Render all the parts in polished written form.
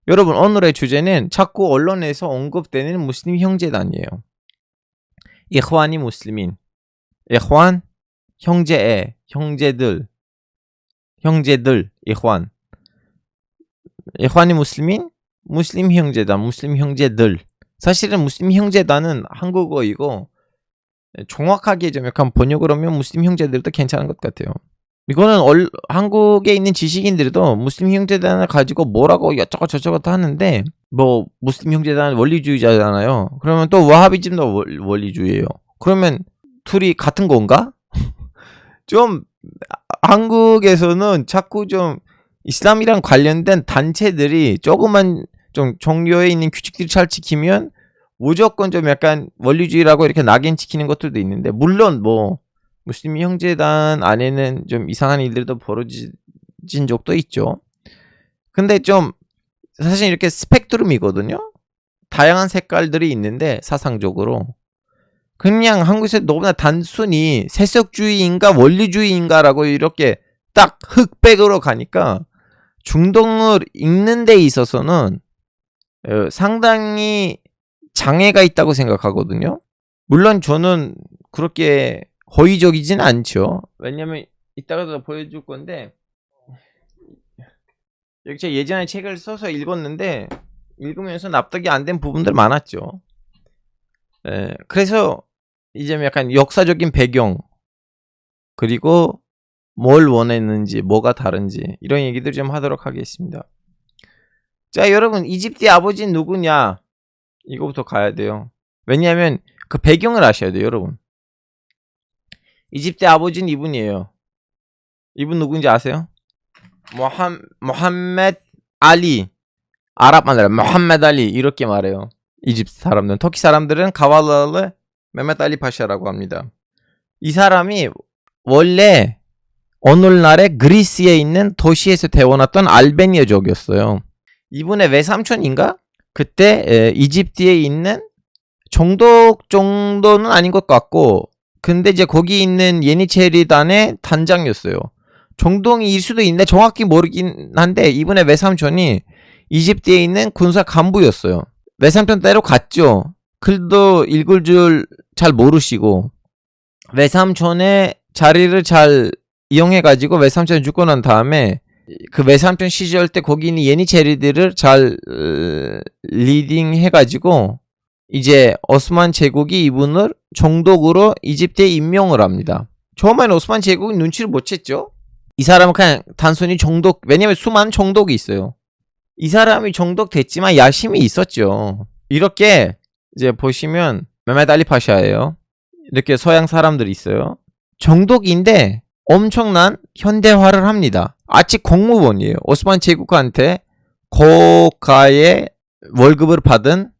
여러분, 오늘의 주제는 자꾸 언론에서 언급되는 무슬림 형제단이에요. 이흐완이 무슬민. 이흐완, 형제애, 형제들, 이흐완. 이흐완이 무슬민, 무슬림 형제단, 무슬림 형제들. 사실은 무슬림 형제단은 한국어이고 정확하게 좀 약간 번역을 하면 무슬림 형제들도 괜찮은 것 같아요. 이거는 한국에 있는 지식인들도 무슬림 형제단을 가지고 뭐라고 여쩌고 저쩌고 다 하는데, 뭐 무슬림 형제단은 원리주의자잖아요. 그러면 또 와하비즘도 원리주의예요. 그러면 둘이 같은 건가? 좀 한국에서는 자꾸 좀 이슬람이랑 관련된 단체들이 조그만 좀 종교에 있는 규칙들을 잘 지키면 무조건 좀 약간 원리주의라고 이렇게 낙인 찍히는 것들도 있는데, 물론 뭐 무슬림 형제단 안에는 좀 이상한 일들도 벌어진 적도 있죠. 근데 좀 사실 이렇게 스펙트럼이거든요. 다양한 색깔들이 있는데 사상적으로 그냥 한국에서 너무나 단순히 세속주의인가 원리주의인가라고 이렇게 딱 흑백으로 가니까 중동을 읽는 데 있어서는 상당히 장애가 있다고 생각하거든요. 물론 저는 그렇게 호의적이진 않죠. 왜냐면 이따가도 보여줄 건데, 여기 제가 예전에 책을 써서 읽었는데 읽으면서 납득이 안 된 부분들 많았죠. 그래서 이제 약간 역사적인 배경, 그리고 뭘 원했는지, 뭐가 다른지, 이런 얘기들 좀 하도록 하겠습니다. 자, 여러분, 이집트의 아버지는 누구냐? 이거부터 가야 돼요. 왜냐하면 그 배경을 아셔야 돼요, 여러분. 이집트의 아버지는 이분이에요. 이분 누군지 아세요? 모함메드 알리. 아랍 말로 모함메드 알리 이렇게 말해요. 이집트 사람들은. 터키 사람들은 가왈랄레 메메드 알리 파샤라고 합니다. 이 사람이 원래 오늘날의 그리스에 있는 도시에서 태어났던 알베니아족이었어요. 이분의 외삼촌인가? 그때 이집트에 있는 정독 정도는 아닌 것 같고, 근데 이제 거기 있는 예니체리단의 단장이었어요. 정동일 수도 있는데 정확히 모르긴 한데, 이분의 외삼촌이 이집트에 있는 군사 간부였어요. 외삼촌 때로 갔죠. 글도 읽을 줄 잘 모르시고 외삼촌의 자리를 잘 이용해가지고 외삼촌이 죽고 난 다음에 그 외삼촌 시절 때 거기 있는 예니체리들을 잘 리딩해가지고 이제 오스만 제국이 이분을 정독으로 이집트에 임명을 합니다. 처음에는 오스만 제국이 눈치를 못 챘죠. 이 사람은 그냥 단순히 정독, 왜냐면 수많은 정독이 있어요. 이 사람이 정독됐지만 야심이 있었죠. 이렇게 이제 보시면 메메드 알리 파샤예요. 이렇게 서양 사람들이 있어요. 정독인데 엄청난 현대화를 합니다. 아직 공무원이에요. 오스만 제국한테 고가의 월급을 받은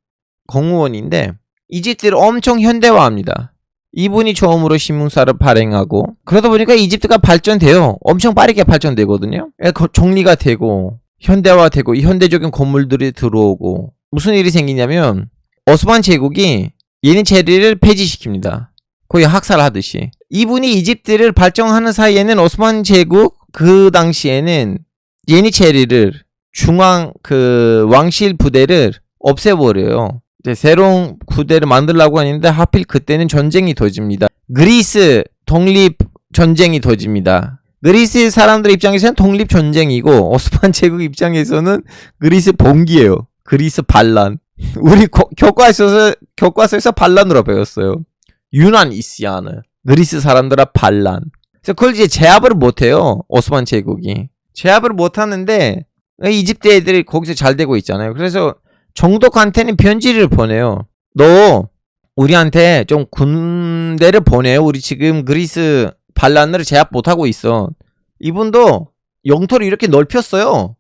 공무원인데 이집트를 엄청 현대화합니다. 이분이 처음으로 신문사를 발행하고, 그러다 보니까 이집트가 발전돼요. 엄청 빠르게 발전되거든요. 정리가 되고 현대화되고 현대적인 건물들이 들어오고, 무슨 일이 생기냐면 오스만 제국이 예니체리를 폐지시킵니다. 거의 학살하듯이. 이분이 이집트를 발전하는 사이에는 오스만 제국 그 당시에는 예니체리를 중앙 그 왕실 부대를 없애버려요. 이제 새로운 부대를 만들려고 하는데 하필 그때는 전쟁이 터집니다. 그리스 독립 전쟁이 터집니다. 그리스 사람들 입장에서는 독립 전쟁이고 오스만 제국 입장에서는 그리스 봉기예요. 그리스 반란. 우리 교과서에서 반란으로 배웠어요. 유난 이스야느. 그리스 사람들아 반란. 그래서 그걸 이제 제압을 못해요. 오스만 제국이. 제압을 못하는데 이집트 애들이 거기서 잘 되고 있잖아요. 그래서 정독한테는 편지를 보내요. 너 우리한테 좀 군대를 보내요. 우리 지금 그리스 반란을 제압 못하고 있어. 이분도 영토를 이렇게 넓혔어요.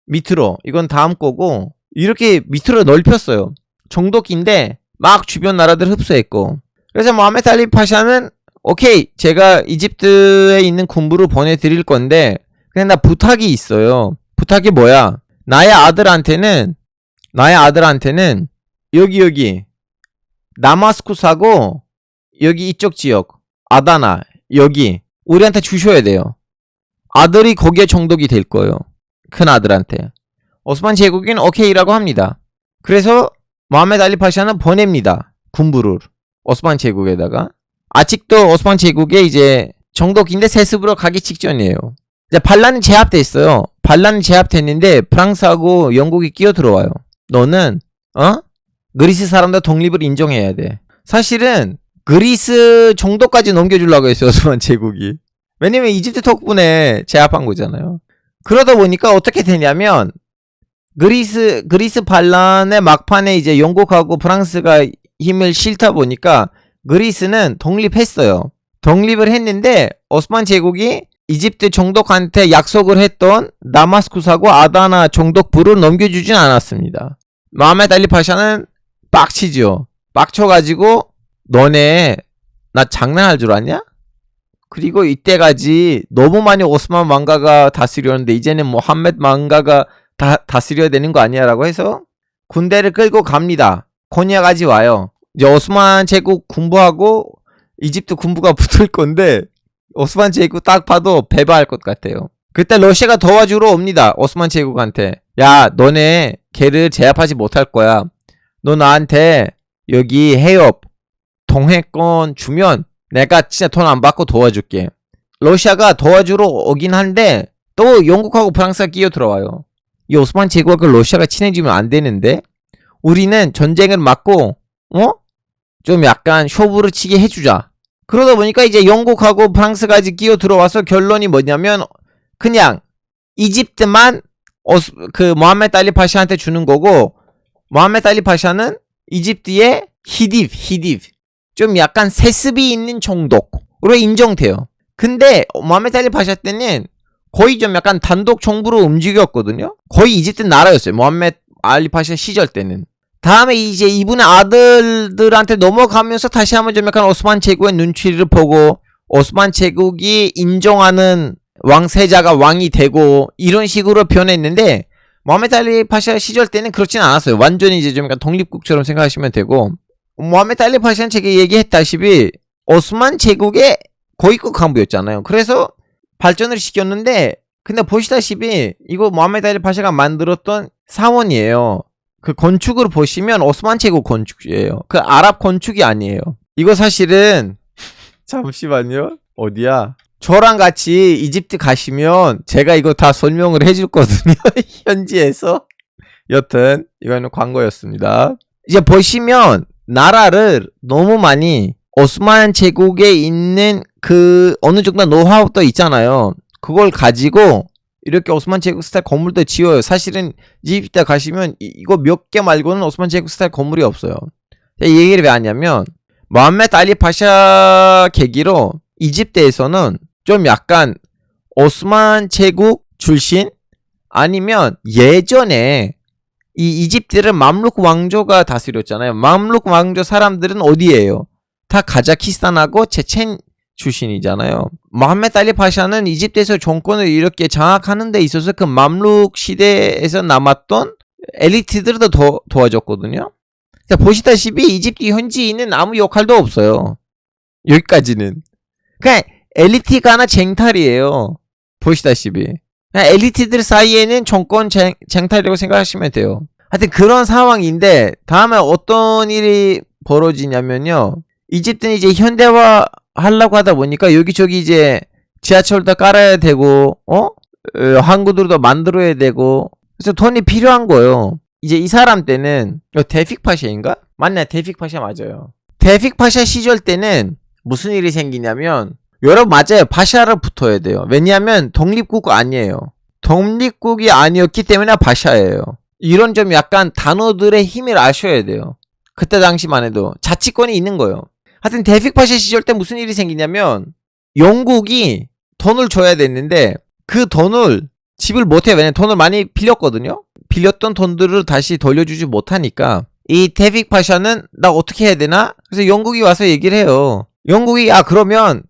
밑으로. 이건 다음 거고 이렇게 밑으로 넓혔어요. 정독인데 막 주변 나라들 흡수했고. 그래서 모하메드 알리 파샤는 오케이, 제가 이집트에 있는 군부를 보내드릴 건데 그냥 나 부탁이 있어요. 부탁이 뭐야? 나의 아들한테는 여기 다마스쿠스하고 여기 이쪽 지역 아다나 여기 우리한테 주셔야 돼요. 아들이 거기에 정독이 될 거예요. 큰 아들한테. 오스만 제국은 오케이라고 합니다. 그래서 모하메드 알리 파샤는 보냅니다. 군부를 오스만 제국에다가. 아직도 오스만 제국에 이제 정독인데 세습으로 가기 직전이에요. 이제 반란은 제압됐어요. 반란은 제압됐는데 프랑스하고 영국이 끼어 들어와요. 너는 그리스 사람들 독립을 인정해야 돼. 사실은 그리스 정도까지 넘겨주려고 했어요. 오스만 제국이. 왜냐면 이집트 덕분에 제압한 거잖아요. 그러다 보니까 어떻게 되냐면 그리스 반란의 막판에 이제 영국하고 프랑스가 힘을 실다 보니까 그리스는 독립했어요. 독립을 했는데 오스만 제국이 이집트 정독한테 약속을 했던 다마스쿠스하고 아다나 정독부를 넘겨주진 않았습니다. 모하메드 알리 파샤는 빡치죠. 빡쳐가지고 너네 나 장난할 줄 아냐? 그리고 이때까지 너무 많이 오스만 왕가가 다스렸는데 이제는 모하메드 왕가가 다스려야 되는 거 아니야 라고 해서 군대를 끌고 갑니다. 코니아까지 와요. 이제 오스만 제국 군부하고 이집트 군부가 붙을 건데 오스만 제국 딱 봐도 배반할 것 같아요. 그때 러시아가 도와주러 옵니다. 오스만 제국한테. 야 너네 걔를 제압하지 못할 거야. 너 나한테 여기 해협 동해권 주면 내가 진짜 돈 안 받고 도와줄게. 러시아가 도와주러 오긴 한데 또 영국하고 프랑스가 끼어 들어와요. 이 오스만 제국과 러시아가 친해지면 안 되는데 우리는 전쟁을 막고 좀 약간 쇼부를 치게 해주자. 그러다 보니까 이제 영국하고 프랑스까지 끼어 들어와서 결론이 뭐냐면 그냥 이집트만 모하메드 알리 파샤한테 주는 거고 모하메드 알리 파샤는 이집트의 히딥 좀 약간 세습이 있는 정독으로 인정돼요. 근데 모하메드 알리 파샤 때는 거의 좀 약간 단독 정부로 움직였거든요. 거의 이집트 나라였어요. 모하메드 알리 파샤 시절 때는. 다음에 이제 이분의 아들들한테 넘어가면서 다시 한번 좀 약간 오스만 제국의 눈치를 보고 오스만 제국이 인정하는 왕세자가 왕이 되고 이런 식으로 변했는데 모하메드 알리 파샤 시절 때는 그렇진 않았어요. 완전히 이제 좀 약간 독립국처럼 생각하시면 되고 모하메드 알리 파샤는 제가 얘기했다시피 오스만 제국의 고위급 간부였잖아요. 그래서 발전을 시켰는데 근데 보시다시피 이거 모하메드 알리 파샤가 만들었던 사원이에요. 그 건축을 보시면 오스만 제국 건축이에요. 그 아랍 건축이 아니에요. 이거 사실은 잠시만요. 어디야? 저랑 같이 이집트 가시면 제가 이거 다 설명을 해줄 거거든요. 현지에서. 여튼 이거는 광고였습니다. 이제 보시면 나라를 너무 많이 오스만 제국에 있는 그 어느 정도 노하우도 있잖아요. 그걸 가지고 이렇게 오스만 제국 스타일 건물도 지어요. 사실은 이집트 가시면 이거 몇 개 말고는 오스만 제국 스타일 건물이 없어요. 이 얘기를 왜 하냐면 모하메드 알리 파샤 계기로 이집트에서는 좀 약간 오스만 제국 출신 아니면 예전에 이 이집트를 맘루크 왕조가 다스렸잖아요. 맘루크 왕조 사람들은 어디예요? 다 카자키스탄하고 체첸 출신이잖아요. 모하메드 알리 파샤는 이집트에서 정권을 이렇게 장악하는 데 있어서 그 맘룩 시대에서 남았던 엘리트들도 도와줬거든요. 보시다시피 이집트 현지인은 아무 역할도 없어요. 여기까지는. 그냥 엘리트가 하나 쟁탈이에요. 보시다시피. 그냥 엘리트들 사이에는 정권 쟁탈이라고 생각하시면 돼요. 하여튼 그런 상황인데 다음에 어떤 일이 벌어지냐면요. 이집트는 이제 현대화 하려고 하다 보니까 여기저기 이제 지하철도 깔아야 되고 항구들도 만들어야 되고 그래서 돈이 필요한 거예요. 이제 이 사람 때는 데픽 파샤인가? 맞네, 데픽 파샤 맞아요. 데픽 파샤 시절 때는 무슨 일이 생기냐면 여러분 맞아요. 파샤를 붙어야 돼요. 왜냐하면 독립국 아니에요. 독립국이 아니었기 때문에 파샤예요. 이런 좀 약간 단어들의 힘을 아셔야 돼요. 그때 당시만 해도 자치권이 있는 거예요. 하여튼 데픽 파샤 시절 때 무슨 일이 생기냐면 영국이 돈을 줘야 됐는데 그 돈을 지불 못해요. 왜냐면 돈을 많이 빌렸거든요. 빌렸던 돈들을 다시 돌려주지 못하니까 이 데픽 파샤는 나 어떻게 해야 되나? 그래서 영국이 와서 얘기를 해요. 영국이 그러면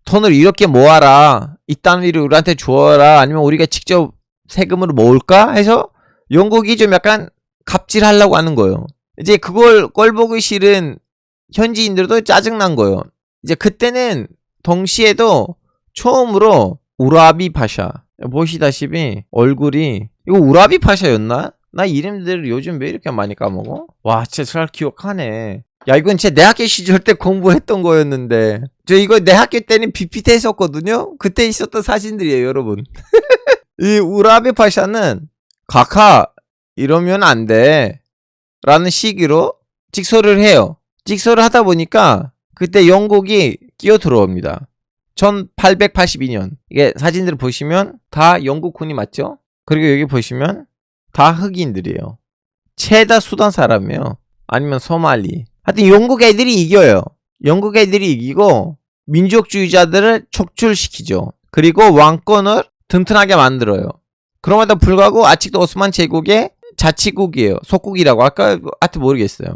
돈을 이렇게 모아라. 이 단위를 우리한테 주어라. 아니면 우리가 직접 세금으로 모을까? 해서 영국이 좀 약간 갑질하려고 하는 거예요. 이제 그걸 꼴보기 싫은 현지인들도 짜증난 거예요. 이제 그때는 동시에도 처음으로 우라비 파샤, 보시다시피 얼굴이 이거 우라비 파샤였나? 나 이름들 요즘 왜 이렇게 많이 까먹어? 와 진짜 잘 기억하네. 야 이건 진짜 내 학교 시절 때 공부했던 거였는데 저 이거 내 학교 때는 BPT 했었거든요. 그때 있었던 사진들이에요 여러분. 이 우라비 파샤는 각하 이러면 안 돼 라는 시기로 직소를 해요. 직소를 하다 보니까 그때 영국이 끼어 들어옵니다. 1882년. 이게 사진들 보시면 다 영국군이 맞죠? 그리고 여기 보시면 다 흑인들이에요. 최다 수단 사람이에요. 아니면 소말리. 하여튼 영국 애들이 이겨요. 영국 애들이 이기고 민족주의자들을 촉출시키죠. 그리고 왕권을 튼튼하게 만들어요. 그럼에도 불구하고 아직도 오스만 제국의 자치국이에요. 속국이라고 할까? 하여튼 모르겠어요.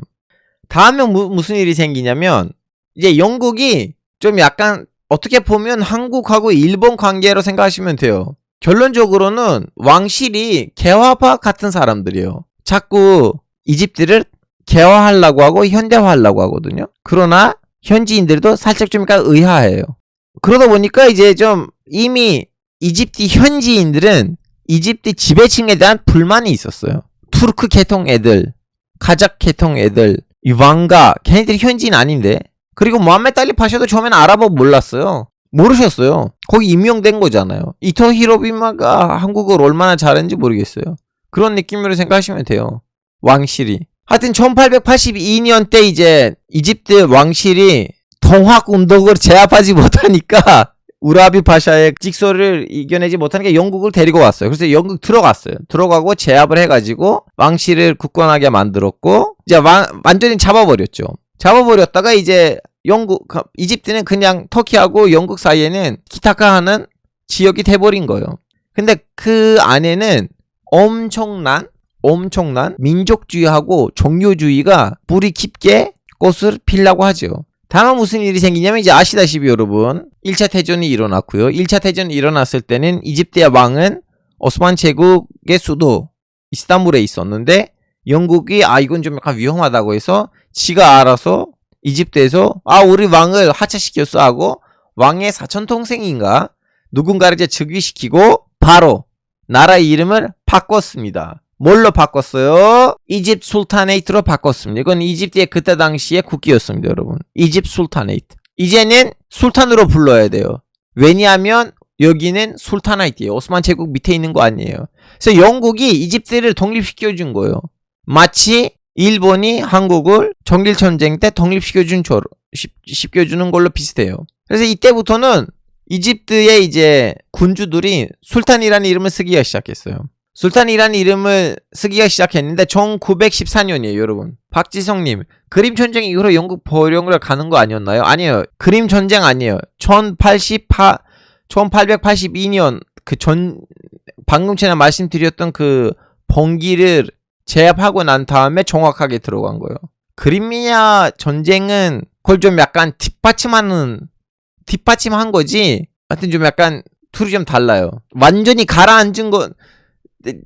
다음에 무슨 일이 생기냐면 이제 영국이 좀 약간 어떻게 보면 한국하고 일본 관계로 생각하시면 돼요. 결론적으로는 왕실이 개화파 같은 사람들이에요. 자꾸 이집트를 개화하려고 하고 현대화하려고 하거든요. 그러나 현지인들도 살짝 좀 약간 의아해요. 그러다 보니까 이제 좀 이미 이집트 현지인들은 이집트 지배층에 대한 불만이 있었어요. 투르크 계통 애들, 카자크 계통 애들, 이 왕가, 걔네들이 현지인 아닌데. 그리고 모함메드 알리 파샤도 처음에는 아랍어 몰랐어요. 모르셨어요. 거기 임명된 거잖아요. 이토 히로부미가 한국어를 얼마나 잘했는지 모르겠어요. 그런 느낌으로 생각하시면 돼요. 왕실이. 하여튼 1882년 때 이제 이집트 왕실이 동학 운동을 제압하지 못하니까 우라비 파샤의 직소를 이겨내지 못하니까 영국을 데리고 왔어요. 그래서 영국 들어갔어요. 들어가고 제압을 해가지고 왕실을 굳건하게 만들었고 이제 완전히 잡아버렸죠. 잡아버렸다가 이제 이집트는 그냥 터키하고 영국 사이에는 키타카 하는 지역이 돼버린 거예요. 근데 그 안에는 엄청난 민족주의하고 종교주의가 뿌리 깊게 꽃을 피려고 하죠. 다만 무슨 일이 생기냐면 이제 아시다시피 여러분 1차 대전이 일어났고요. 1차 대전이 일어났을 때는 이집트의 왕은 오스만 제국의 수도 이스탄불에 있었는데 영국이 이건 좀 약간 위험하다고 해서 지가 알아서 이집트에서 우리 왕을 하차시켰어 하고 왕의 사촌동생인가 누군가를 이제 즉위시키고 바로 나라의 이름을 바꿨습니다. 뭘로 바꿨어요? 이집트 술타네이트로 바꿨습니다. 이건 이집트의 그때 당시의 국기였습니다, 여러분. 이집트 술타네이트. 이제는 술탄으로 불러야 돼요. 왜냐하면 여기는 술타나이트예요. 오스만 제국 밑에 있는 거 아니에요. 그래서 영국이 이집트를 독립시켜준 거예요. 마치 일본이 한국을 정일전쟁 때 독립시켜주는 걸로 비슷해요. 그래서 이때부터는 이집트의 이제 군주들이 술탄이라는 이름을 쓰기가 시작했어요. 술탄이라는 이름을 쓰기가 시작했는데 1914년이에요, 여러분. 박지성님, 그림전쟁 이후로 영국 보령을 가는 거 아니었나요? 아니에요. 그림전쟁 아니에요. 1882년 방금 전에 말씀드렸던 그 봉기를 제압하고 난 다음에 정확하게 들어간 거예요. 크리미아 전쟁은 그걸 좀 약간 뒷받침한 거지. 하여튼 좀 약간 둘이 좀 달라요. 완전히 가라앉은 건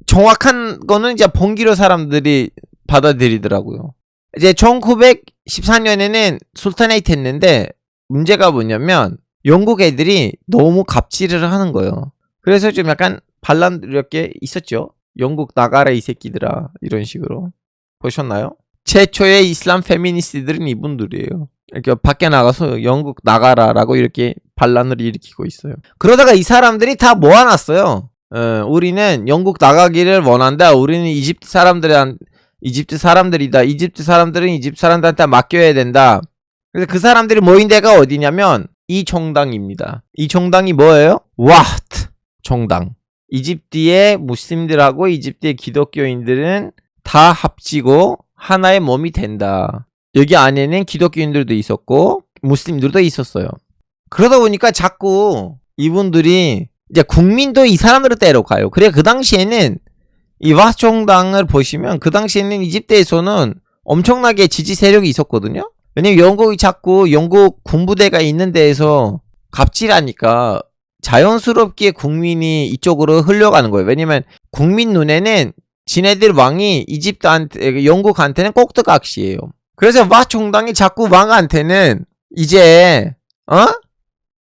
정확한 거는 이제 봉기로 사람들이 받아들이더라고요. 이제 1914년에는 술타네이트 했는데 문제가 뭐냐면 영국 애들이 너무 갑질을 하는 거예요. 그래서 좀 약간 반란 이렇게 있었죠. 영국 나가라 이 새끼들아 이런 식으로. 보셨나요? 최초의 이슬람 페미니스트들은 이분들이에요. 이렇게 밖에 나가서 영국 나가라라고 이렇게 반란을 일으키고 있어요. 그러다가 이 사람들이 다 모아놨어요. 우리는 영국 나가기를 원한다. 우리는 이집트 사람들이다. 이집트 사람들은 이집트 사람들한테 맡겨야 된다. 그래서 그 사람들이 모인 데가 어디냐면 이 정당입니다. 이 정당이 뭐예요? 와트 정당. 이집트의 무슬림들하고 이집트의 기독교인들은 다 합치고 하나의 몸이 된다. 여기 안에는 기독교인들도 있었고 무슬림들도 있었어요. 그러다 보니까 자꾸 이분들이 이제 국민도 이 사람들을 때려가요. 그래 그 당시에는 이 와트 정당을 보시면 그 당시에는 이집트에서는 엄청나게 지지 세력이 있었거든요. 왜냐면 영국이 자꾸 영국 군부대가 있는 데에서 갑질하니까 자연스럽게 국민이 이쪽으로 흘러가는 거예요. 왜냐면 국민 눈에는 지네들 왕이 영국한테는 꼭두각시예요. 그래서 와트 정당이 자꾸 왕한테는 이제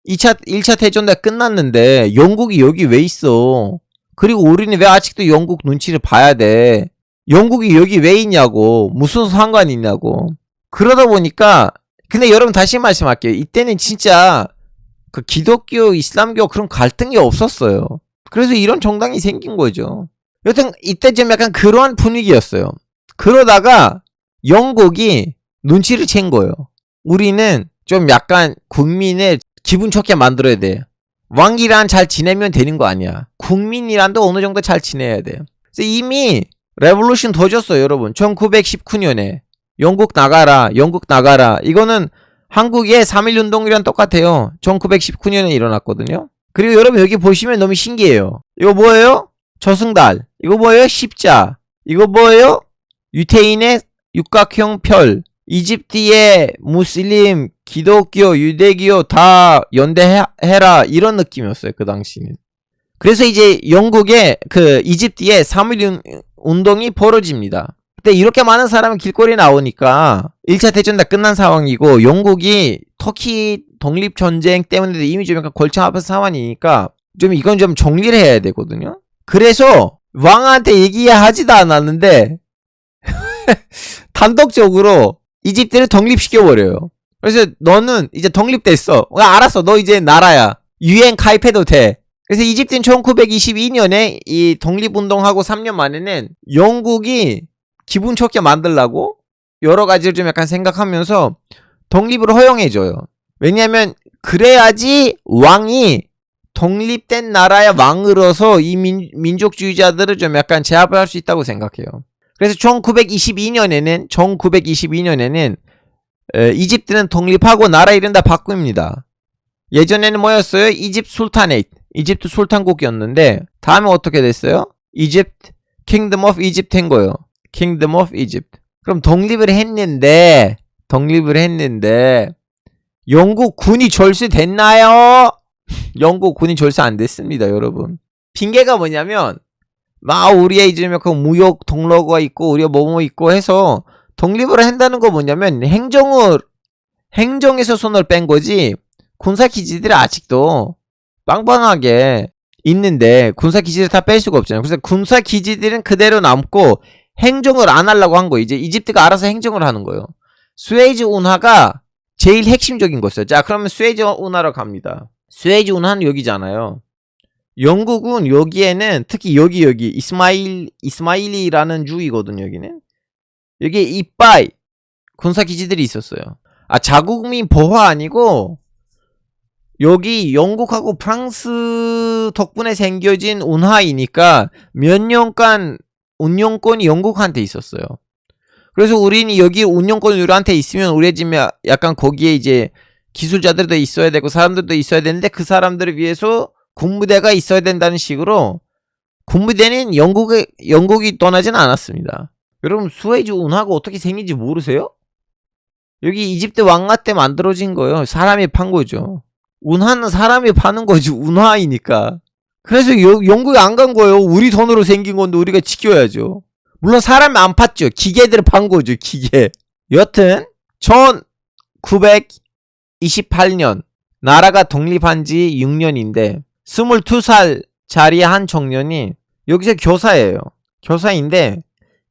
1차 대전 다 끝났는데 영국이 여기 왜 있어? 그리고 우리는 왜 아직도 영국 눈치를 봐야 돼? 영국이 여기 왜 있냐고. 무슨 상관이 있냐고. 그러다 보니까 근데 여러분 다시 말씀할게요. 이때는 진짜 그 기독교, 이슬람교 그런 갈등이 없었어요. 그래서 이런 정당이 생긴 거죠. 여튼 이때 좀 약간 그러한 분위기였어요. 그러다가 영국이 눈치를 챈 거예요. 우리는 좀 약간 국민의 기분 좋게 만들어야 돼. 왕이랑 잘 지내면 되는 거 아니야. 국민이란도 어느 정도 잘 지내야 돼. 그래서 이미 레볼루션 터졌어요, 여러분. 1919년에 영국 나가라, 영국 나가라. 이거는 한국의 3.1운동이랑 똑같아요. 1919년에 일어났거든요. 그리고 여러분 여기 보시면 너무 신기해요. 이거 뭐예요? 저승달. 이거 뭐예요? 십자. 이거 뭐예요? 유태인의 육각형 별. 이집트의 무슬림, 기독교, 유대교 다 연대해라. 이런 느낌이었어요, 그 당시는. 그래서 이제 영국의 그 이집트의 3.1 운동이 벌어집니다. 근데 이렇게 많은 사람이 길거리에 나오니까 1차 대전 다 끝난 상황이고 영국이 터키 독립전쟁 때문에 이미 좀 약간 골치 아픈 상황이니까 좀 이건 좀 정리를 해야 되거든요. 그래서 왕한테 얘기하지도 않았는데 단독적으로 이집트를 독립시켜버려요. 그래서 너는 이제 독립됐어. 알았어. 너 이제 나라야. UN 가입해도 돼. 그래서 이집트는 1922년에 이 독립운동하고 3년 만에는 영국이 기분 좋게 만들라고 여러 가지를 좀 약간 생각하면서 독립을 허용해줘요. 왜냐면 그래야지 왕이 독립된 나라의 왕으로서 이 민족주의자들을 좀 약간 제압을 할 수 있다고 생각해요. 그래서 1922년에는 이집트는 독립하고 나라 이름 다 바꿉니다. 예전에는 뭐였어요? 이집트 술탄국이었는데 다음에 어떻게 됐어요? Kingdom of Egypt 된 거예요. Kingdom of Egypt. 그럼 독립을 했는데 영국 군이 절수됐나요? 영국 군이 절수 안 됐습니다, 여러분. 핑계가 뭐냐면 막 우리의 이제 그 무역 동로가 있고 우리가 뭐뭐 있고 해서 독립을 한다는 거 뭐냐면 행정에서 손을 뺀 거지. 군사 기지들이 아직도 빵빵하게 있는데 군사 기지를 다 뺄 수가 없잖아요. 그래서 군사 기지들은 그대로 남고 행정을 안 하려고 한 거예요. 이제 이집트가 알아서 행정을 하는 거예요. 수에즈 운하가 제일 핵심적인 거였어요. 자, 그러면 수에즈 운하로 갑니다. 수에즈 운하는 여기잖아요. 영국은 여기에는 특히 여기 이스마일이라는 주이거든요. 여기는 여기에 이빠이 군사 기지들이 있었어요. 아, 자국민 보화 아니고 여기 영국하고 프랑스 덕분에 생겨진 운하이니까 몇 년간 운영권이 영국한테 있었어요. 그래서 우리는 여기 운영권이 우리한테 있으면 우리 집에 약간 거기에 이제 기술자들도 있어야 되고 사람들도 있어야 되는데 그 사람들을 위해서 군부대가 있어야 된다는 식으로 군부대는 영국이 떠나진 않았습니다. 여러분 수에즈 운하가 어떻게 생긴지 모르세요? 여기 이집트 왕가 때 만들어진 거예요. 사람이 판 거죠. 운하는 사람이 파는 거지. 운하이니까. 그래서 영국이 안 간 거예요. 우리 돈으로 생긴 건데 우리가 지켜야죠. 물론 사람이 안 팠죠. 기계들을 판 거죠. 기계. 여튼 1928년 나라가 독립한 지 6년인데 22살짜리 한 청년이 여기서 교사예요. 교사인데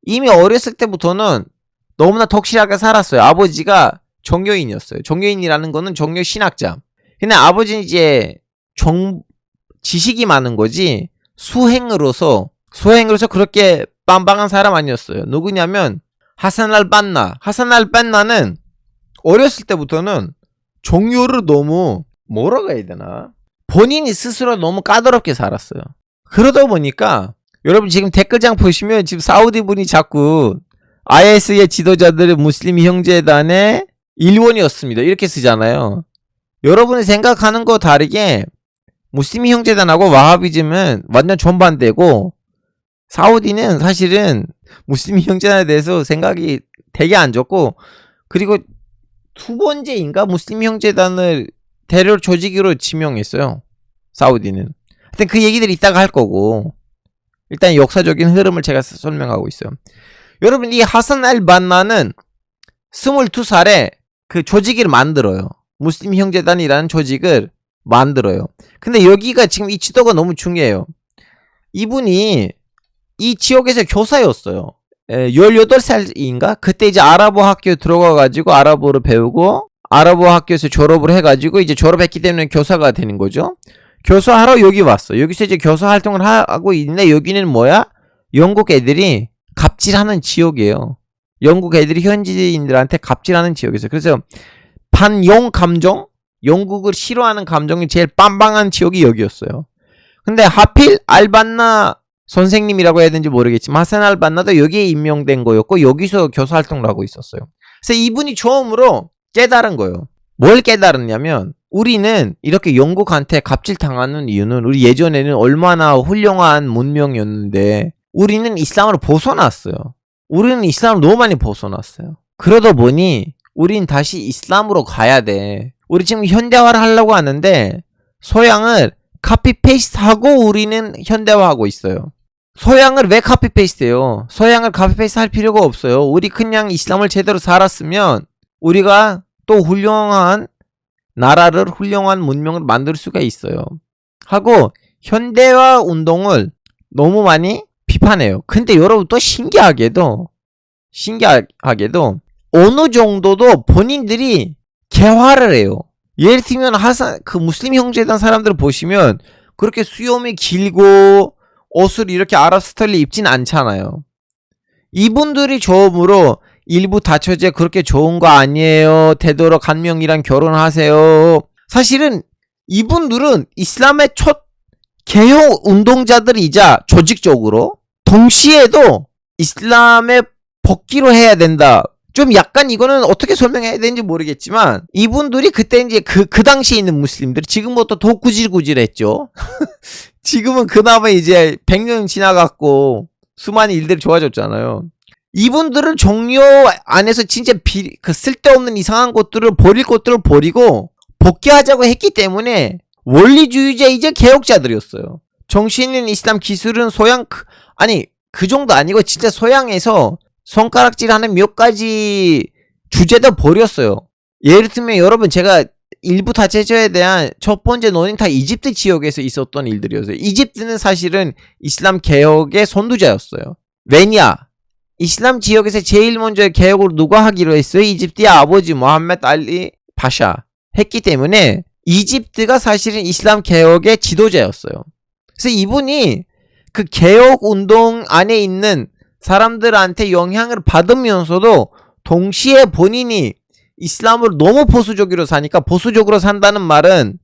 이미 어렸을 때부터는 너무나 덕실하게 살았어요. 아버지가 종교인이었어요. 종교인이라는 거는 종교 신학자. 근데 아버지는 이제 지식이 많은 거지 수행으로서 그렇게 빵빵한 사람 아니었어요. 누구냐면 하산 알 반나는 어렸을 때부터는 종교를 너무 뭐라고 해야 되나? 본인이 스스로 너무 까다롭게 살았어요. 그러다 보니까 여러분 지금 댓글장 보시면 지금 사우디 분이 자꾸 IS의 지도자들의 무슬림 형제단의 일원이었습니다. 이렇게 쓰잖아요. 여러분이 생각하는 거 다르게 무슬림 형제단하고 와하비즘은 완전 정반대고 사우디는 사실은 무슬림 형제단에 대해서 생각이 되게 안 좋고 그리고 두 번째인가 무슬림 형제단을 테러 조직으로 지명했어요. 사우디는. 하여튼 그 얘기들 이따가 할 거고 일단 역사적인 흐름을 제가 설명하고 있어요. 여러분 이 하산 알 반나는 22살에 그 조직을 만들어요. 무슬림 형제단이라는 조직을 만들어요. 근데 여기가 지금 이 지도가 너무 중요해요. 이분이 이 지역에서 교사였어요. 18살인가? 그때 이제 아랍어 학교에 들어가가지고 아랍어를 배우고 아랍어 학교에서 졸업을 해가지고 이제 졸업했기 때문에 교사가 되는 거죠. 교사하러 여기 왔어. 여기서 이제 교사 활동을 하고 있는데 여기는 뭐야? 영국 애들이 갑질하는 지역이에요. 영국 애들이 현지인들한테 갑질하는 지역이었어요. 그래서 반영 감정? 영국을 싫어하는 감정이 제일 빵빵한 지역이 여기였어요. 근데 하필 알반나 선생님이라고 해야 되는지 모르겠지만 하산 알반나도 여기에 임명된 거였고 여기서 교사 활동을 하고 있었어요. 그래서 이분이 처음으로 깨달은 거예요. 뭘 깨달았냐면 우리는 이렇게 영국한테 갑질당하는 이유는 우리 예전에는 얼마나 훌륭한 문명이었는데 우리는 이슬람으로 벗어났어요. 우리는 이슬람을 너무 많이 벗어났어요. 그러다 보니 우린 다시 이슬람으로 가야 돼. 우리 지금 현대화를 하려고 하는데 서양을 카피페이스트하고 우리는 현대화하고 있어요. 서양을 왜 카피페이스트해요? 서양을 카피페이스트 할 필요가 없어요. 우리 그냥 이슬람을 제대로 살았으면 우리가 또 훌륭한 나라를 훌륭한 문명을 만들 수가 있어요. 하고 현대화 운동을 너무 많이 비판해요. 근데 여러분 또 신기하게도 어느 정도도 본인들이 개화를 해요. 예를 들면 그 무슬림 형제단 사람들을 보시면 그렇게 수염이 길고 옷을 이렇게 아랍 스타일로 입진 않잖아요. 이분들이 처음으로 일부 다처제 그렇게 좋은 거 아니에요. 되도록 한 명이랑 결혼하세요. 사실은 이분들은 이슬람의 첫 개혁 운동자들이자 조직적으로 동시에도 이슬람에 복귀로 해야 된다. 좀 약간 이거는 어떻게 설명해야 되는지 모르겠지만 이분들이 그때 이제 그 당시에 있는 무슬림들 지금부터 더 구질구질했죠. 지금은 그나마 이제 100년 지나갔고 수많은 일들이 좋아졌잖아요. 이분들은 종교 안에서 진짜 그 쓸데없는 이상한 것들을 버릴 것들을 버리고 복귀하자고 했기 때문에 원리주의자이자 개혁자들이었어요. 정신은 이슬람, 기술은 소양, 아니 그 정도 아니고 진짜 소양에서 손가락질하는 몇 가지 주제도 버렸어요. 예를 들면 여러분 제가 일부 다체제에 대한 첫 번째 논의는 다 이집트 지역에서 있었던 일들이었어요. 이집트는 사실은 이슬람 개혁의 선두자였어요. 왜냐? 이슬람 지역에서 제일 먼저 개혁을 누가 하기로 했어요? 이집트의 아버지 모함메드 알리 파샤 했기 때문에 이집트가 사실은 이슬람 개혁의 지도자였어요. 그래서 이분이 그 개혁 운동 안에 있는 사람들한테 영향을 받으면서도 동시에 본인이 이슬람을 너무 보수적으로 사니까, 보수적으로 산다는 말은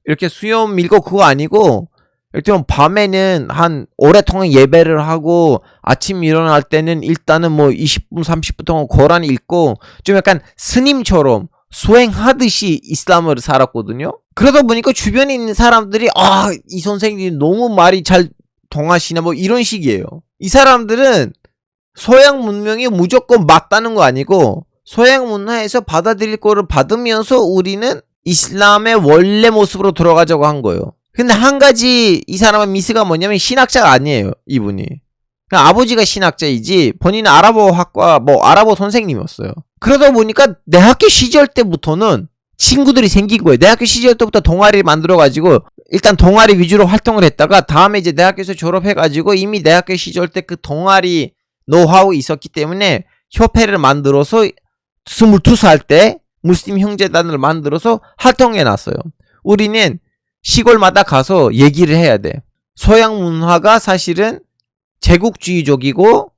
이렇게 수염 밀고 그거 아니고 이렇게 밤에는 한 오랫동안 예배를 하고 아침 일어날 때는 일단은 뭐 20분 30분 동안 고란 읽고 좀 약간 스님처럼 수행하듯이 이슬람을 살았거든요. 그러다 보니까 주변에 있는 사람들이 이 선생님이 너무 말이 잘 통하시나 뭐 이런 식이에요. 이 사람들은 서양 문명이 무조건 맞다는 거 아니고 서양 문화에서 받아들일 거를 받으면서 우리는 이슬람의 원래 모습으로 들어가자고 한 거예요. 근데 한 가지 이 사람의 미스가 뭐냐면 신학자가 아니에요. 이분이 그냥 아버지가 신학자이지 본인은 아랍어 학과 아랍어 선생님이었어요. 그러다 보니까 내 학교 시절 때부터는 친구들이 생긴 거예요. 내 학교 시절 때부터 동아리를 만들어가지고 일단 동아리 위주로 활동을 했다가 다음에 이제 내 학교에서 졸업해가지고 이미 내 학교 시절 때 그 동아리 노하우 있었기 때문에 협회를 만들어서 22살 때 무슬림 형제단을 만들어서 활동해놨어요. 우리는 시골마다 가서 얘기를 해야 돼. 서양 문화가 사실은 제국주의적이고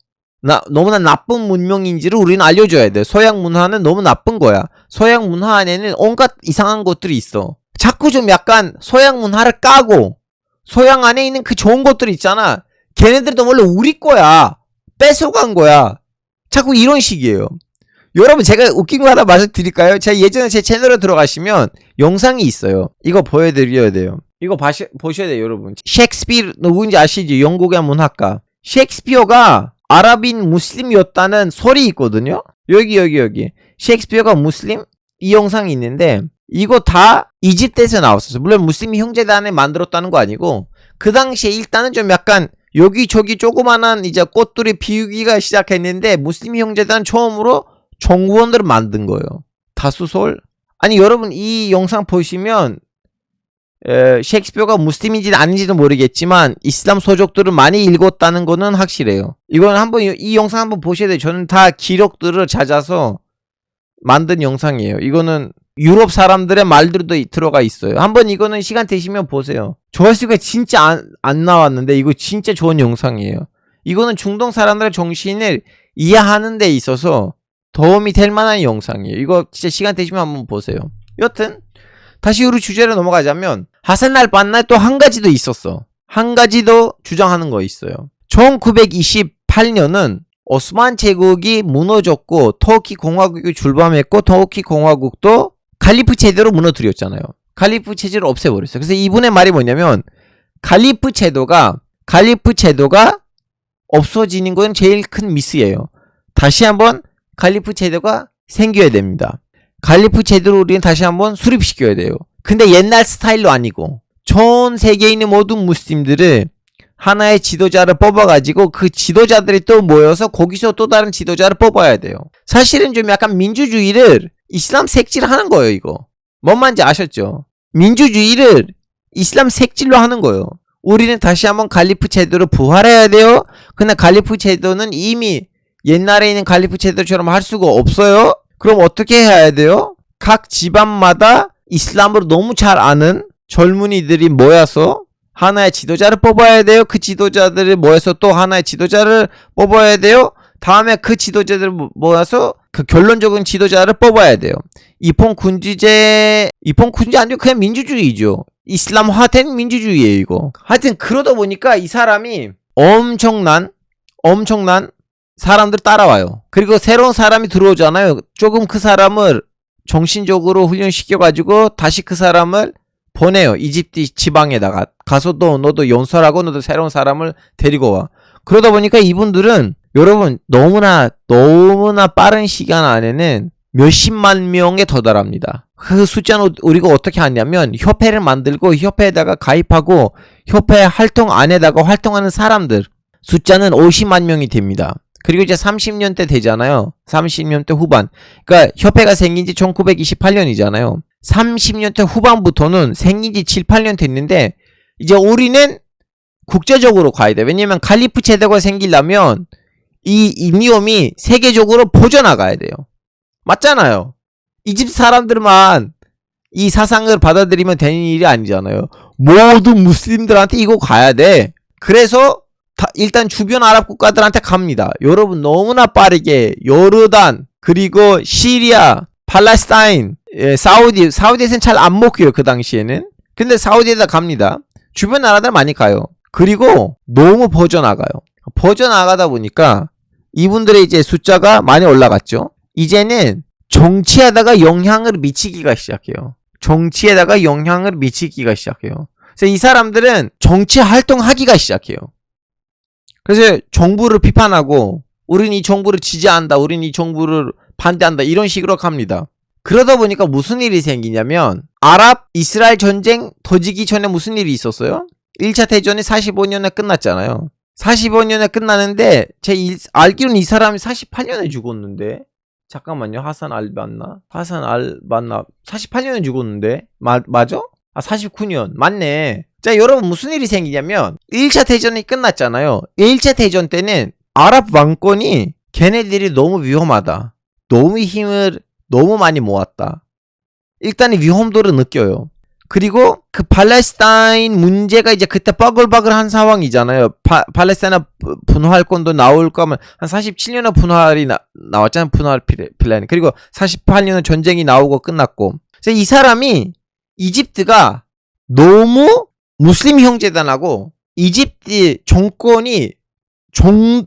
너무나 나쁜 문명인지를 우리는 알려줘야 돼. 서양 문화는 너무 나쁜 거야. 서양 문화 안에는 온갖 이상한 것들이 있어. 자꾸 좀 약간 서양 문화를 까고 서양 안에 있는 그 좋은 것들 있잖아. 걔네들도 원래 우리 거야. 뺏어간 거야. 자꾸 이런 식이에요. 여러분 제가 웃긴 거 하나 말씀드릴까요? 제가 예전에 제 채널에 들어가시면 영상이 있어요. 이거 보여드려야 돼요. 이거 보셔야 돼요 여러분. 셰익스피어 누구인지 아시죠? 영국의 문학가. 셰익스피어가 아랍인 무슬림이었다는 설이 있거든요. 여기 셰익스피어가 무슬림? 이 영상이 있는데 이거 다 이집트에서 나왔었어요. 물론 무슬림 형제단에 만들었다는 거 아니고 그 당시에 일단은 좀 약간 여기저기 조그만한 이제 꽃들이 피우기가 시작했는데 무슬림 형제단 처음으로 정부원들을 만든 거예요. 다수설? 아니 여러분 이 영상 보시면 셰익스피어가 무슬림인지 아닌지도 모르겠지만 이슬람 서적들을 많이 읽었다는 거는 확실해요. 이건 한번 이 영상 한번 보셔야 돼요. 저는 다 기록들을 찾아서 만든 영상이에요. 이거는 유럽 사람들의 말들도 들어가 있어요. 한번 이거는 시간 되시면 보세요. 조회수가 진짜 안 나왔는데 이거 진짜 좋은 영상이에요. 이거는 중동 사람들의 정신을 이해하는 데 있어서 도움이 될 만한 영상이에요. 이거 진짜 시간 되시면 한번 보세요. 여튼 다시 우리 주제로 넘어가자면 하산 알반나 또 한 가지 도 있었어. 한 가지 더 주장하는 거 있어요. 1928년은 오스만 제국이 무너졌고 터키 공화국이 출범했고 터키 공화국도 칼리프 체제로 무너뜨렸잖아요. 칼리프 체제를 없애버렸어요. 그래서 이분의 말이 뭐냐면 칼리프 체도가 없어지는 건 제일 큰 미스예요. 다시 한번 칼리프 체도가 생겨야 됩니다. 칼리프 제도를 우리는 다시 한번 수립시켜야 돼요. 근데 옛날 스타일로 아니고 전 세계에 있는 모든 무슬림들을 하나의 지도자를 뽑아가지고 그 지도자들이 또 모여서 거기서 또 다른 지도자를 뽑아야 돼요. 사실은 좀 약간 민주주의를 이슬람 색칠을 하는 거예요. 이거 뭔 말인지 아셨죠? 민주주의를 이슬람 색칠로 하는 거예요. 우리는 다시 한번 칼리프 제도를 부활해야 돼요. 근데 칼리프 제도는 이미 옛날에 있는 칼리프 제도처럼 할 수가 없어요. 그럼 어떻게 해야 돼요? 각 집안마다 이슬람을 너무 잘 아는 젊은이들이 모여서 하나의 지도자를 뽑아야 돼요. 그 지도자들이 모여서 또 하나의 지도자를 뽑아야 돼요. 다음에 그 지도자들을 모아서 그 결론적인 지도자를 뽑아야 돼요. 입헌군주제 아니고 그냥 민주주의죠. 이슬람화된 민주주의예요, 이거. 하여튼 그러다 보니까 이 사람이 엄청난 사람들 따라와요. 그리고 새로운 사람이 들어오잖아요. 조금 그 사람을 정신적으로 훈련시켜가지고 다시 그 사람을 보내요. 이집트 지방에다가 가서 너도 연설하고 너도 새로운 사람을 데리고 와. 그러다 보니까 이분들은 여러분 너무나 빠른 시간 안에는 몇십만 명에 도달합니다. 그 숫자는 우리가 어떻게 하냐면 협회를 만들고 협회에다가 가입하고 협회 활동 안에다가 활동하는 사람들 숫자는 50만 명이 됩니다. 그리고 이제 30년대 되잖아요. 30년대 후반. 그러니까 협회가 생긴 지 1928년이잖아요. 30년대 후반부터는 생긴 지 7, 8년 됐는데 이제 우리는 국제적으로 가야 돼. 왜냐면 칼리프 제도가 생기려면 이 위험이 세계적으로 퍼져나가야 돼요. 맞잖아요. 이집트 사람들만 이 사상을 받아들이면 되는 일이 아니잖아요. 모든 무슬림들한테 이거 가야 돼. 그래서 일단 주변 아랍 국가들한테 갑니다. 여러분 너무나 빠르게 요르단 그리고 시리아 팔레스타인 사우디에서는 잘 안 먹혀요. 그 당시에는. 근데 사우디에다 갑니다. 주변 나라들 많이 가요. 그리고 너무 퍼져나가요. 퍼져나가다 보니까 이분들의 이제 숫자가 많이 올라갔죠. 이제는 정치에다가 영향을 미치기가 시작해요. 그래서 이 사람들은 정치 활동하기가 시작해요. 그래서 정부를 비판하고 우린 이 정부를 지지한다. 우린 이 정부를 반대한다. 이런 식으로 갑니다. 그러다 보니까 무슨 일이 생기냐면 아랍 이스라엘 전쟁 터지기 전에 무슨 일이 있었어요? 1차 대전이 45년에 끝났잖아요. 45년에 끝나는데 제 알기로는 이 사람이 48년에 죽었는데 잠깐만요. 하산 알반나 48년에 죽었는데 맞아? 49년 맞네. 자 여러분 무슨 일이 생기냐면 1차 대전이 끝났잖아요. 1차 대전 때는 아랍 왕권이 걔네들이 너무 위험하다. 너무 힘을 너무 많이 모았다. 일단 위험도를 느껴요. 그리고 그 팔레스타인 문제가 이제 그때 빠글빠글한 상황이잖아요. 팔레스타인 분할 건도 나올 거면 한 47년에 분할이 나왔잖아요. 분할 플랜. 그리고 48년에 전쟁이 나오고 끝났고. 그래서 이 사람이 이집트가 너무 무슬림 형제단하고 이집트 정권이